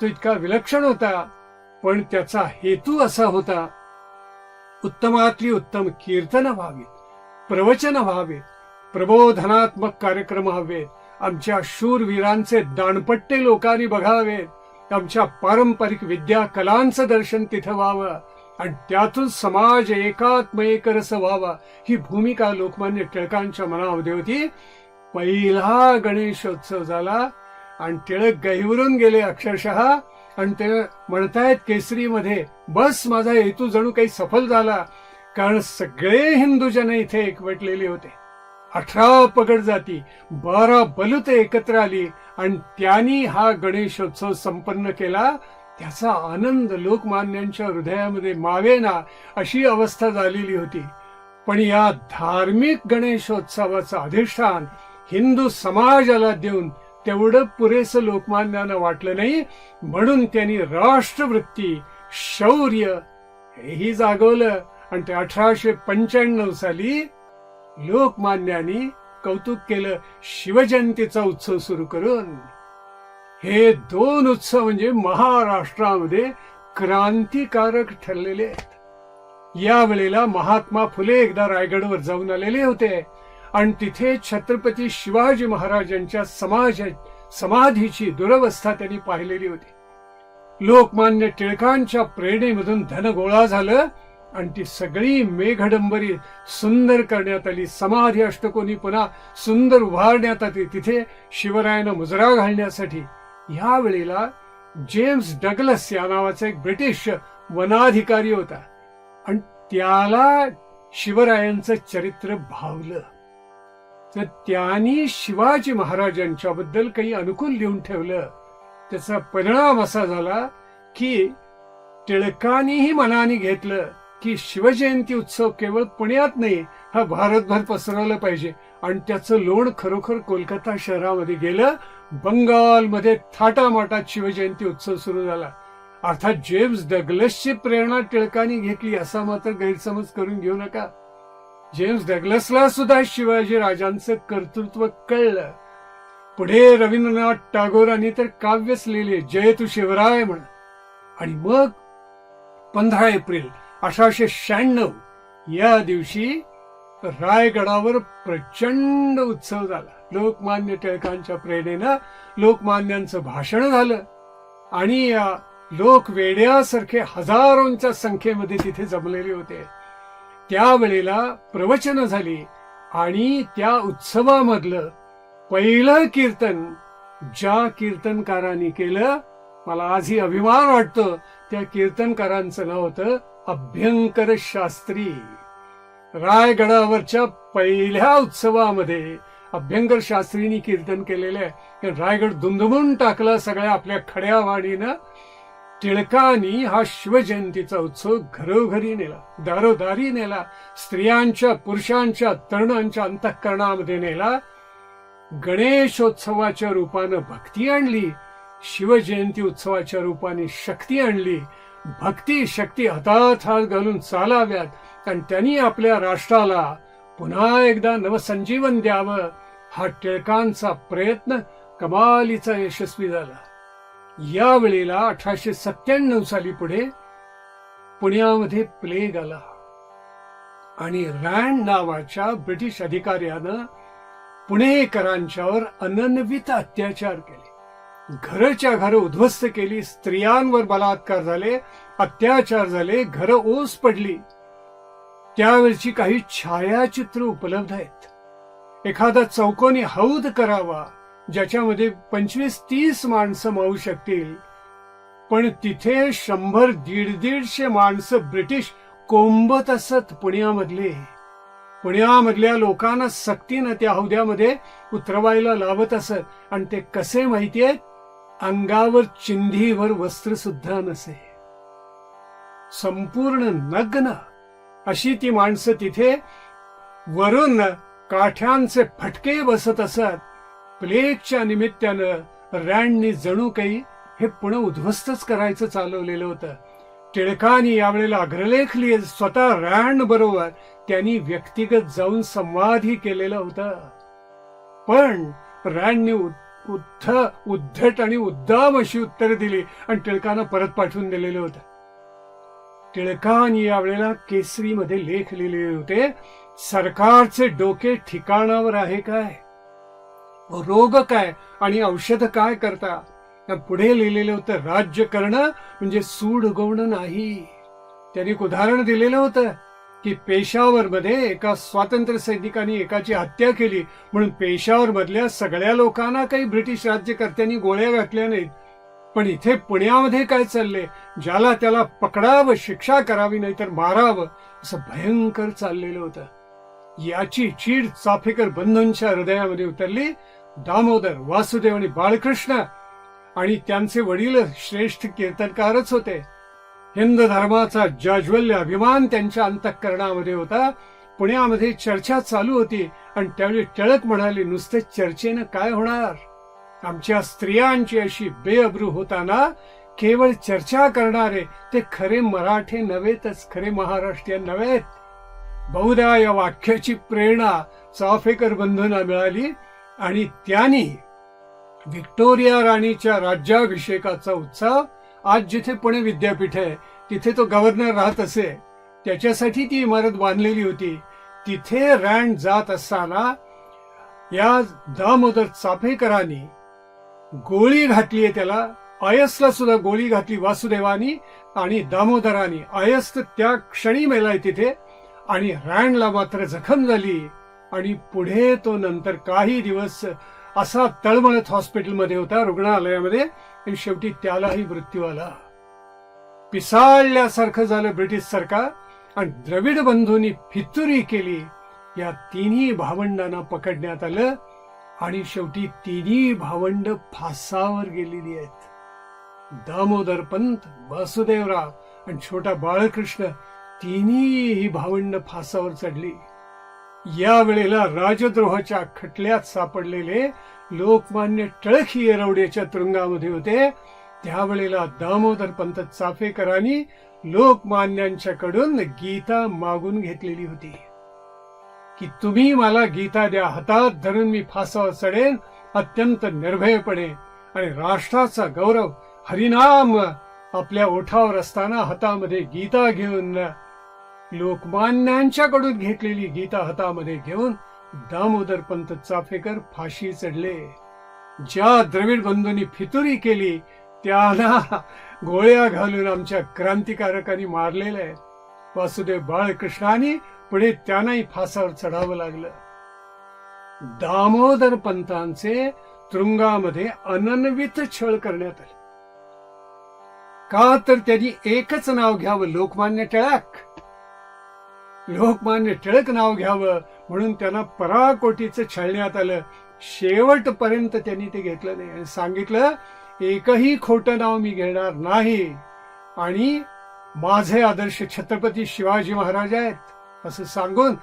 तो इतका विलक्षण होता. पण त्याचा हेतू असा होता, उत्तमातली उत्तम कीर्तन व्हावीत, प्रवचन व्हावेत, प्रबोधनात्मक कार्यक्रम हवेत, आमच्या शूरवीरांचे दाणपट्टे लोकांनी बघावेत, आमच्या पारंपरिक विद्या कलांचं दर्शन तिथं व्हावं आणि त्यातून समाज एकात्मएक रस व्हावा. ही भूमिका लोकमान्य टिळकांच्या मनामध्ये होती. पहिला गणेशोत्सव झाला आणि टिळक गहिवरून गेले अक्षरशः. आणि ते म्हणतायत केसरीमध्ये, बस माझा हेतू जणू काही सफल झाला, कारण सगळे हिंदू जन इथे एकवटलेले होते. 18 पगड जाती, 12 बलुत एकत्र आली आणि त्यांनी हा गणेशोत्सव संपन्न केला. त्याचा आनंद लोकमान्यांच्या हृदयामध्ये मावेना अशी अवस्था झालेली होती. पण या धार्मिक गणेशोत्सवाचं अधिष्ठान हिंदू समाजाला देऊन तेवढं पुरेसं लोकमान्यांना वाटलं नाही, म्हणून त्यांनी राष्ट्रवृत्ती, शौर्य हेही जागवलं. आणि ते 1895 साली लोकमान्यांनी कौतुक केलं शिवजयंतीचा उत्सव सुरू करून. हे 2 उत्सव म्हणजे महाराष्ट्रामध्ये क्रांतिकारक ठरलेले आहेत. यावेळेला महात्मा फुले एकदा रायगडवर जाऊन आलेले होते आणि तिथे छत्रपती शिवाजी महाराजांच्या समाधीची दुरवस्था त्यांनी पाहिलेली होती. लोकमान्य टिळकांच्या प्रेरणेमधून धन गोळा झालं आणि ती सगळी मेघडंबरी सुंदर करण्यात आली. समाधी अष्टकोनी पुन्हा सुंदर उभारण्यात आली तिथे शिवरायांना मुजरा घालण्यासाठी. या वेळेला जेम्स डगलस या नावाचा एक ब्रिटिश वनाधिकारी होता आणि त्याला शिवरायांचं चरित्र भावलं. तर त्यांनी शिवाजी महाराजांच्या बद्दल काही अनुकूल लिहून ठेवलं. त्याचा परिणाम असा झाला की टिळकांनीही मनाने घेतलं की शिवजयंती उत्सव केवळ पुण्यात नाही, हा भारतभर पसरवलं पाहिजे. आणि त्याचं लोण खरोखर कोलकाता शहरामध्ये गेलं. बंगालमध्ये थाटामाटात शिवजयंती उत्सव सुरू झाला. अर्थात जेम्स डग्लसची प्रेरणा टिळकांनी घेतली असा मात्र गैरसमज करून घेऊ नका. जेम्स डग्लसला सुद्धा शिवाजी राजांचं कर्तृत्व कळलं. पुढे रवींद्रनाथ टागोरांनी तर काव्यच लिहिले, जय तू शिवराय म्हण. आणि मग 15 एप्रिल 1896 या दिवशी रायगडावर प्रचंड उत्सव झाला. लोकमान्य टिळकांच्या प्रेरणेनं लोकमान्यांचं भाषण झालं आणि या लोक वेड्यासारखे हजारोंच्या संख्येमध्ये तिथे जमलेले होते. त्यावेळेला प्रवचनं झाली आणि त्या उत्सवामधलं पहिलं कीर्तन ज्या कीर्तनकारांनी केलं, मला आजही अभिमान वाटतो, त्या कीर्तनकारांचं नाव होतं अभ्यंकर शास्त्री. रायगडावरच्या पहिल्या उत्सवामध्ये अभ्यंकर शास्त्रींनी कीर्तन केलेलं आहे. रायगड दुमदुमून टाकला सगळ्या आपल्या खड्या वाणीनं. टिळकांनी हा शिवजयंतीचा उत्सव घरोघरी नेला, दारोदारी नेला, स्त्रियांच्या, पुरुषांच्या, तरुणांच्या अंतःकरणामध्ये नेला. गणेशोत्सवाच्या रूपानं भक्ती आणली, शिवजयंती उत्सवाच्या रूपाने शक्ती आणली. भक्ती शक्ती हातात हात घालून चालाव्यात आणि त्यांनी आपल्या राष्ट्राला पुन्हा एकदा नवसंजीवन द्यावं, हा टिळकांचा प्रयत्न कमालीचा यशस्वी झाला. यावेळेला 1897 साली पुढे पुण्यामध्ये प्लेग आला आणि रँड नावाच्या ब्रिटिश अधिकाऱ्यानं पुणेकरांच्यावर अनन्वित अत्याचार केले. घरच्या घर उद्ध्वस्त केली, स्त्रियांवर बलात्कार झाले, अत्याचार झाले, घरं ओस पडली. त्यावेळची काही छायाचित्र उपलब्ध आहेत. एखादा चौकोनी हौद करावा ज्याच्यामध्ये 25-30 माणसं मावू शकतील, पण तिथे 100-150 माणसं ब्रिटिश कोंबत असत. पुण्यामधल्या लोकांना सक्तीनं त्या हौद्यामध्ये उतरवायला लावत असत. आणि ते कसे माहितीये? अंगावर चिंधीवर वस्त्र सुद्धा नसे, संपूर्ण नग्न अशी ती माणसं तिथे वरून काठ्यांचे फटके बसत असत. प्लेगच्या निमित्तानं रँडनी जणू काही हे पुणे उद्ध्वस्तच करायचं चालवलेलं होतं. टिळकांनी यावेळेला अग्रलेख लिहिले, स्वतः रँड बरोबर त्यांनी व्यक्तिगत जाऊन संवादही केलेला होता. पण रँडनी उद्धट आणि उद्दाम अशी उत्तरं दिली आणि टिळकांना परत पाठवून दिलेलं होतं. टिळकांनी यावेळेला केसरीमध्ये लेख लिहिलेले होते, सरकारचे डोके ठिकाणावर आहे काय, रोग काय आणि औषध काय करता. पुढे लिहिलेलं होतं, राज्य करणं म्हणजे सूड उगवणं नाही. त्यांनी एक उदाहरण दिलेलं होतं की पेशावर मध्ये एका स्वातंत्र्य सैनिकांनी एकाची हत्या केली म्हणून पेशावर मधल्या सगळ्या लोकांना काही ब्रिटिश राज्यकर्त्यांनी गोळ्या घातल्या नाहीत. पण इथे पुण्यामध्ये काय चाललंय, ज्याला त्याला पकडावं, शिक्षा करावी, नाहीतर मारावं, असं भयंकर चाललेलं होतं. याची चीड चाफेकर बंधूंच्या हृदयामध्ये उतरली. दामोदर, वासुदेव आणि बाळकृष्ण आणि त्यांचे वडील श्रेष्ठ कीर्तनकारच होते. हिंद धर्माचा जाज्वल्य अभिमान त्यांच्या अंतःकरणामध्ये होता. पुण्यामध्ये चर्चा चालू होती आणि त्यावेळी टिळक म्हणाले, नुसतं चर्चेनं काय होणार, आमच्या स्त्रियांची अशी बेअब्रू होताना केवळ चर्चा करणारे ते खरे मराठे नव्हेतच, खरे महाराष्ट्रीयन नव्हेत. बहुधा या वाक्याची प्रेरणा चाफेकर बंधूंना मिळाली आणि त्यांनी व्हिक्टोरिया राणीच्या राज्याभिषेकाचा उत्सव, आज जिथे पुणे विद्यापीठ आहे तिथे तो गव्हर्नर राहत असे, त्याच्यासाठी ती इमारत बांधलेली होती. तिथे रँड जात असताना या दामोदर चाफेकरांनी गोळी घातली आहे त्याला. अयसला सुद्धा गोळी घातली वासुदेवानी आणि दामोदरानी. अयस त्या क्षणी मेलाय तिथे आणि रँडला मात्र जखम झाली आणि पुढे तो नंतर काही दिवस असा तळमळत हॉस्पिटलमध्ये होता, रुग्णालयामध्ये, आणि शेवटी त्यालाही मृत्यू आला. पिसाळल्यासारखं झालं ब्रिटिश सरकार आणि द्रविड बंधूंनी फितुरी केली. या तिन्ही भावंडांना पकडण्यात आलं आणि शेवटी तिन्ही भावंड फासावर गेलेली आहेत. दामोदर पंत, वासुदेवराव आणि छोटा बाळकृष्ण, तिन्ही ही भावंड फासावर चढली. या वेळेला राजद्रोहाच्या खटल्यात सापडलेले लोकमान्य टिळक ही येरवड्याच्या तुरुंगामध्ये होते. त्यावेळेला दामोदरपंत चाफेकरांनी लोकमान्यांच्याकडून गीता मागून घेतलेली होती की तुम्ही मला गीता द्या, हातात धरून मी फासावर चढेन अत्यंत निर्भयपणे, आणि राष्ट्राचा गौरव हरिनाम आपल्या ओठावर असताना हातामध्ये गीता घेऊन, लोकमान्यांच्याकडून घेतलेली गीता हातामध्ये घेऊन दामोदरपंत चाफेकर फाशी चढले. ज्या द्रविड बंधूंनी फितुरी केली त्यांना गोळ्या घालून आमच्या क्रांतिकारकांनी मारलेलं आहे. वासुदेव बाळकृष्णांनी पुढे त्यांनाही फासावर चढावं लागलं. दामोदरपंतांचे तुरुंगामध्ये अनन्वित छळ करण्यात आले. का तर त्यांनी एकच नाव घ्यावं, लोकमान्य टिळक. लोकमान्य टिळक नाव घ्यावं म्हणून त्यांना पराकोटीचं छळण्यात आलं. शेवटपर्यंत त्यांनी ते घेतलं नाही आणि सांगितलं एकही खोटं नाव मी घेणार नाही आणि माझे आदर्श छत्रपती शिवाजी महाराज आहेत असं सांगून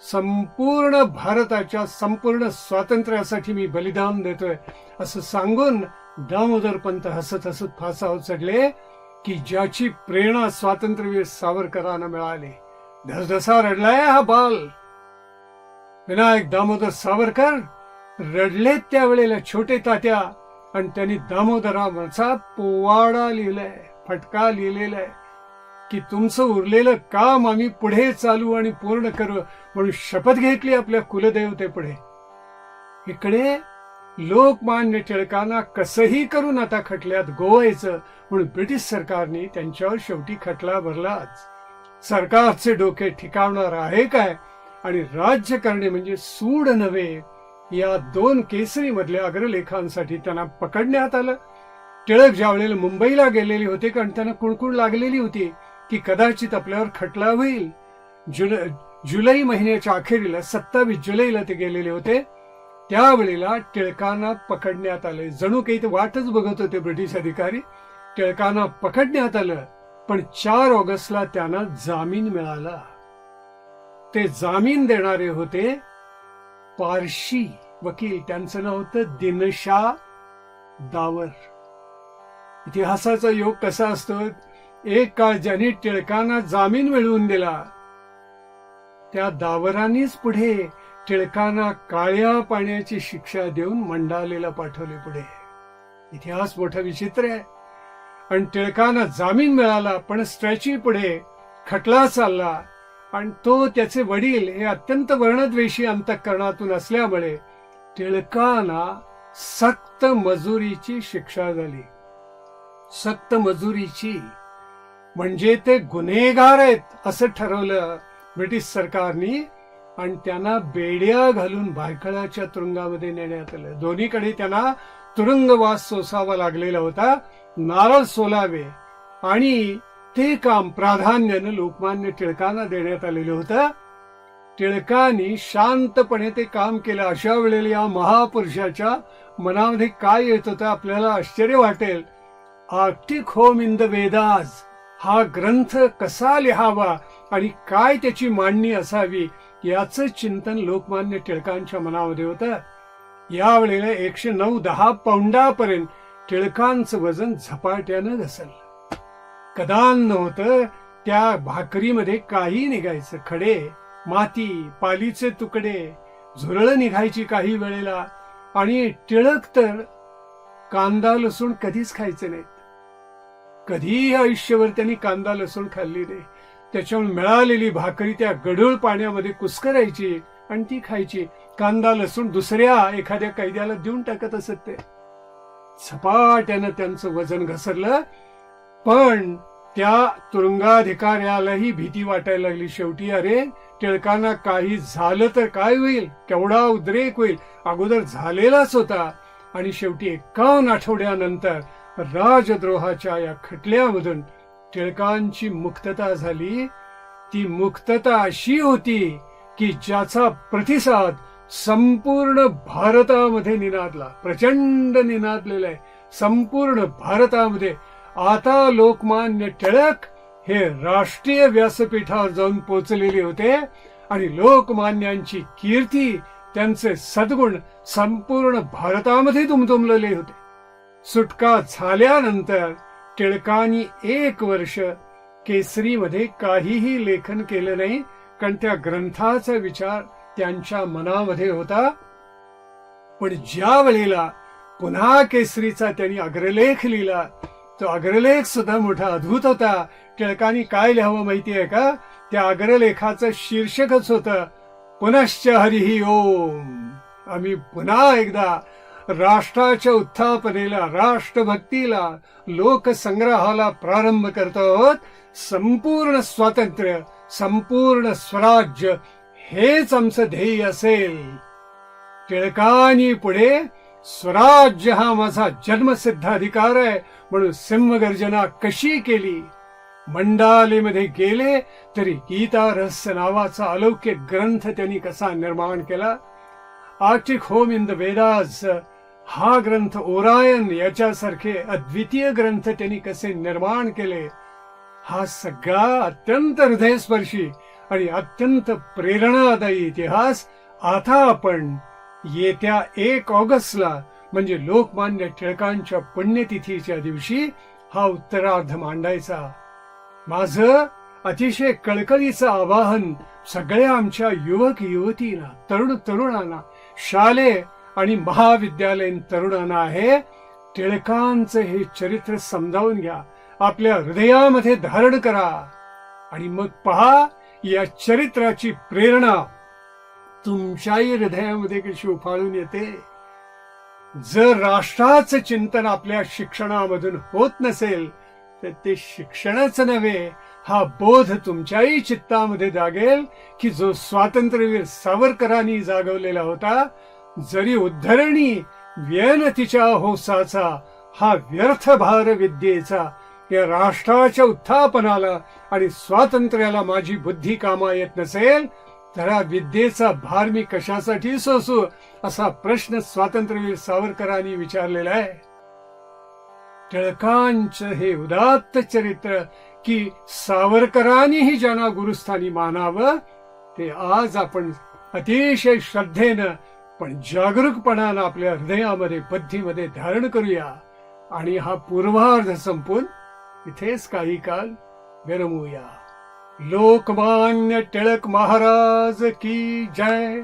संपूर्ण भारताच्या संपूर्ण स्वातंत्र्यासाठी मी बलिदान देतोय असं सांगून दामोदरपंत हसत हसत फासावर चढले की ज्याची प्रेरणा स्वातंत्र्यवीर सावरकरांना मिळाली. धसधसा रडलाय हा बाल. विनायक दामोदर सावरकर रडलेत त्यावेळेला छोटे तात्या, आणि त्यांनी दामोदराचा पोवाडा लिहिलाय, फटका लिहिलेला आहे की तुमचं उरलेलं काम आम्ही पुढे चालू आणि पूर्ण करू म्हणून शपथ घेतली आपल्या कुलदेवतेपुढे. इकडे लोकमान्य टिळकांना कसंही करून आता खटल्यात गोवायचं म्हणून ब्रिटिश सरकारने त्यांच्यावर शेवटी खटला भरलाच. सरकारचे डोके ठिकावणार आहे काय आणि राज्य करणे म्हणजे सूड नव्हे या दोन केसरी मधल्या अग्रलेखांसाठी त्यांना पकडण्यात आलं. टिळक ज्यावेळेला मुंबईला गेलेले होते कारण त्यांना कुणकुण लागलेली होती की कदाचित आपल्यावर खटला होईल. जुलै महिन्याच्या अखेरीला 27 जुलैला ते गेलेले होते. त्यावेळेला टिळकांना पकडण्यात आले. जणू काही ते वाटच बघत होते ब्रिटिश अधिकारी. टिळकांना पकडण्यात आलं पण 4 ऑगस्टला त्यांना जामीन मिळाला. ते जामीन देणारे होते पारशी वकील, त्यांचं नाव होतं दिनशा दावर. इतिहासाचा योग कसा असतो, एक काळ ज्यांनी टिळकांना जामीन मिळवून दिला त्या दावरांनीच पुढे टिळकांना काळ्या पाण्याची शिक्षा देऊन मंडालेला पाठवले पुढे. इतिहास मोठा विचित्र आहे. आणि टिळकांना जामीन मिळाला पण स्ट्रॅची पुढे खटला चालला आणि तो त्याचे वडील हे अत्यंत वर्णद्वेषी अंतःकरणातून असल्यामुळे टिळकांना सक्त मजुरीची शिक्षा झाली. सक्त मजुरीची म्हणजे ते गुन्हेगार आहेत असं ठरवलं ब्रिटिश सरकारने आणि त्यांना बेड्या घालून भायखळ्याच्या तुरुंगामध्ये नेण्यात आलं. दोन्हीकडे त्यांना तुरुंगवास सोसावा लागलेला होता, नारळ सोलावे, आणि ते काम प्राधान्यानं लोकमान्य टिळकांना देण्यात आलेलं होतं. टिळकांनी शांतपणे ते काम केलं. अशा वेळेला या महापुरुषाच्या मनामध्ये काय येत होतं आपल्याला आश्चर्य वाटेल. Arctic home in the Vedas हा ग्रंथ कसा लिहावा आणि काय त्याची मांडणी असावी याचं चिंतन लोकमान्य टिळकांच्या मनामध्ये होतं. यावेळेला 109-10 पौंडापर्यंत टिळकांचं वजन झपाट्यानं घसरलं. कदान नव्हतं त्या भाकरीमध्ये काही निघायचं. खडे, माती, पालीचे तुकडे, झुरळं निघायची काही वेळेला. आणि टिळक तर कांदा लसूण कधीच खायचे नाहीत. कधीही आयुष्यभर त्यांनी कांदा लसूण खाल्ली नाही. त्याच्यामुळे मिळालेली भाकरी त्या गढूळ पाण्यामध्ये कुस्करायची आणि ती खायची. कांदा लसूण दुसऱ्या एखाद्या कैद्याला देऊन टाकत असत ते. झपाट्यानं त्यांचं वजन घसरलं. पण त्या तुरुंगाधिकाऱ्यालाही भीती वाटायला लागली. शेवटी अरे टिळकांना काही झालं तर काय होईल, केवढा उद्रेक होईल. अगोदर झालेलाच होता आणि शेवटी 51 आठवड्यानंतर राजद्रोहाच्या या खटल्यामधून टिळकांची मुक्तता झाली. ती मुक्तता अशी होती की ज्याचा प्रतिसाद संपूर्ण भारतामध्ये निनादला. प्रचंड निनादलेला आहे संपूर्ण भारतामध्ये. आता लोकमान्य टिळक हे राष्ट्रीय व्यासपीठावर जाऊन पोहोचलेले होते आणि लोकमान्यांची कीर्ती, त्यांचे सद्गुण संपूर्ण भारतामध्ये दुमदुमलेले होते. सुटका झाल्यानंतर टिळकांनी 1 वर्ष केसरीमध्ये काहीही लेखन केलं नाही, कारण त्या ग्रंथाचा विचार त्यांच्या मनामध्ये होता. पण ज्या वेळेला पुन्हा केसरीचा त्यांनी अग्रलेख लिहिला, तो अग्रलेख सुद्धा मोठा अद्भुत होता. टिळकांनी काय लिहावं माहितीये का? त्या अग्रलेखाचं शीर्षकच होतं, पुनश्च हरिही ओम. आम्ही पुन्हा एकदा राष्ट्राच्या उत्थापनेला, राष्ट्रभक्तीला, लोकसंग्रहाला प्रारंभ करतो आहोत. संपूर्ण स्वातंत्र्य, संपूर्ण स्वराज्य हेच आमचं ध्येय असेल. टिळकांनी पुढे स्वराज्य हा माझा जन्मसिद्ध अधिकार आहे म्हणून सिंहगर्जना कशी केली. मंडालीमध्ये गेले तरी गीता रहस्य नावाचा अलौकिक ग्रंथ त्यांनी कसा निर्माण केला. Arctic home in the Vedas हा ग्रंथ, ओरायन याच्यासारखे अद्वितीय ग्रंथ त्यांनी कसे निर्माण केले. हा सगळा अत्यंत हृदयस्पर्शी आणि अत्यंत प्रेरणादायी इतिहास आता आपण येत्या 1 ऑगस्टला म्हणजे लोकमान्य टिळकांच्या पुण्यतिथीच्या दिवशी हा उत्तरार्ध मांडायचा. माझं अतिशय कळकळीचं आवाहन सगळ्या आमच्या युवक युवतींना, तरुणांना, शालेय आणि महाविद्यालयीन तरुणांना आहे, टिळकांचं हे चरित्र समजावून घ्या, आपल्या हृदयामध्ये धारण करा आणि मग पहा या चरित्राची प्रेरणा तुमच्याही हृदयामध्ये कशी उफाळून येते. जर राष्ट्राचं चिंतन आपल्या शिक्षणामधून होत नसेल तर ते शिक्षणच नव्हे, हा बोध तुमच्याही चित्तामध्ये जागेल की जो स्वातंत्र्यवीर सावरकरांनी जागवलेला होता. जरी उद्धरणी व्यन तिच्या होसाचा, हा व्यर्थ भार विद्येचा, या राष्ट्राच्या उत्थापनाला आणि स्वातंत्र्याला माझी बुद्धी कामा येत नसेल तर हा विद्येचा भार मी कशासाठी सोसू, असा प्रश्न स्वातंत्र्यवीर सावरकरांनी विचारलेला आहे. टिळकांचं हे उदात्त चरित्र की सावरकरांनीही ज्यांना गुरुस्थानी मानावं, ते आज आपण अतिशय श्रद्धेनं पण जागरूकपणानं आपल्या हृदयामध्ये, बुद्धीमध्ये धारण करूया आणि हा पूर्वार्ध संपून इथेच काही काल विरमूया. लोकमान्य टिळक महाराज की जय.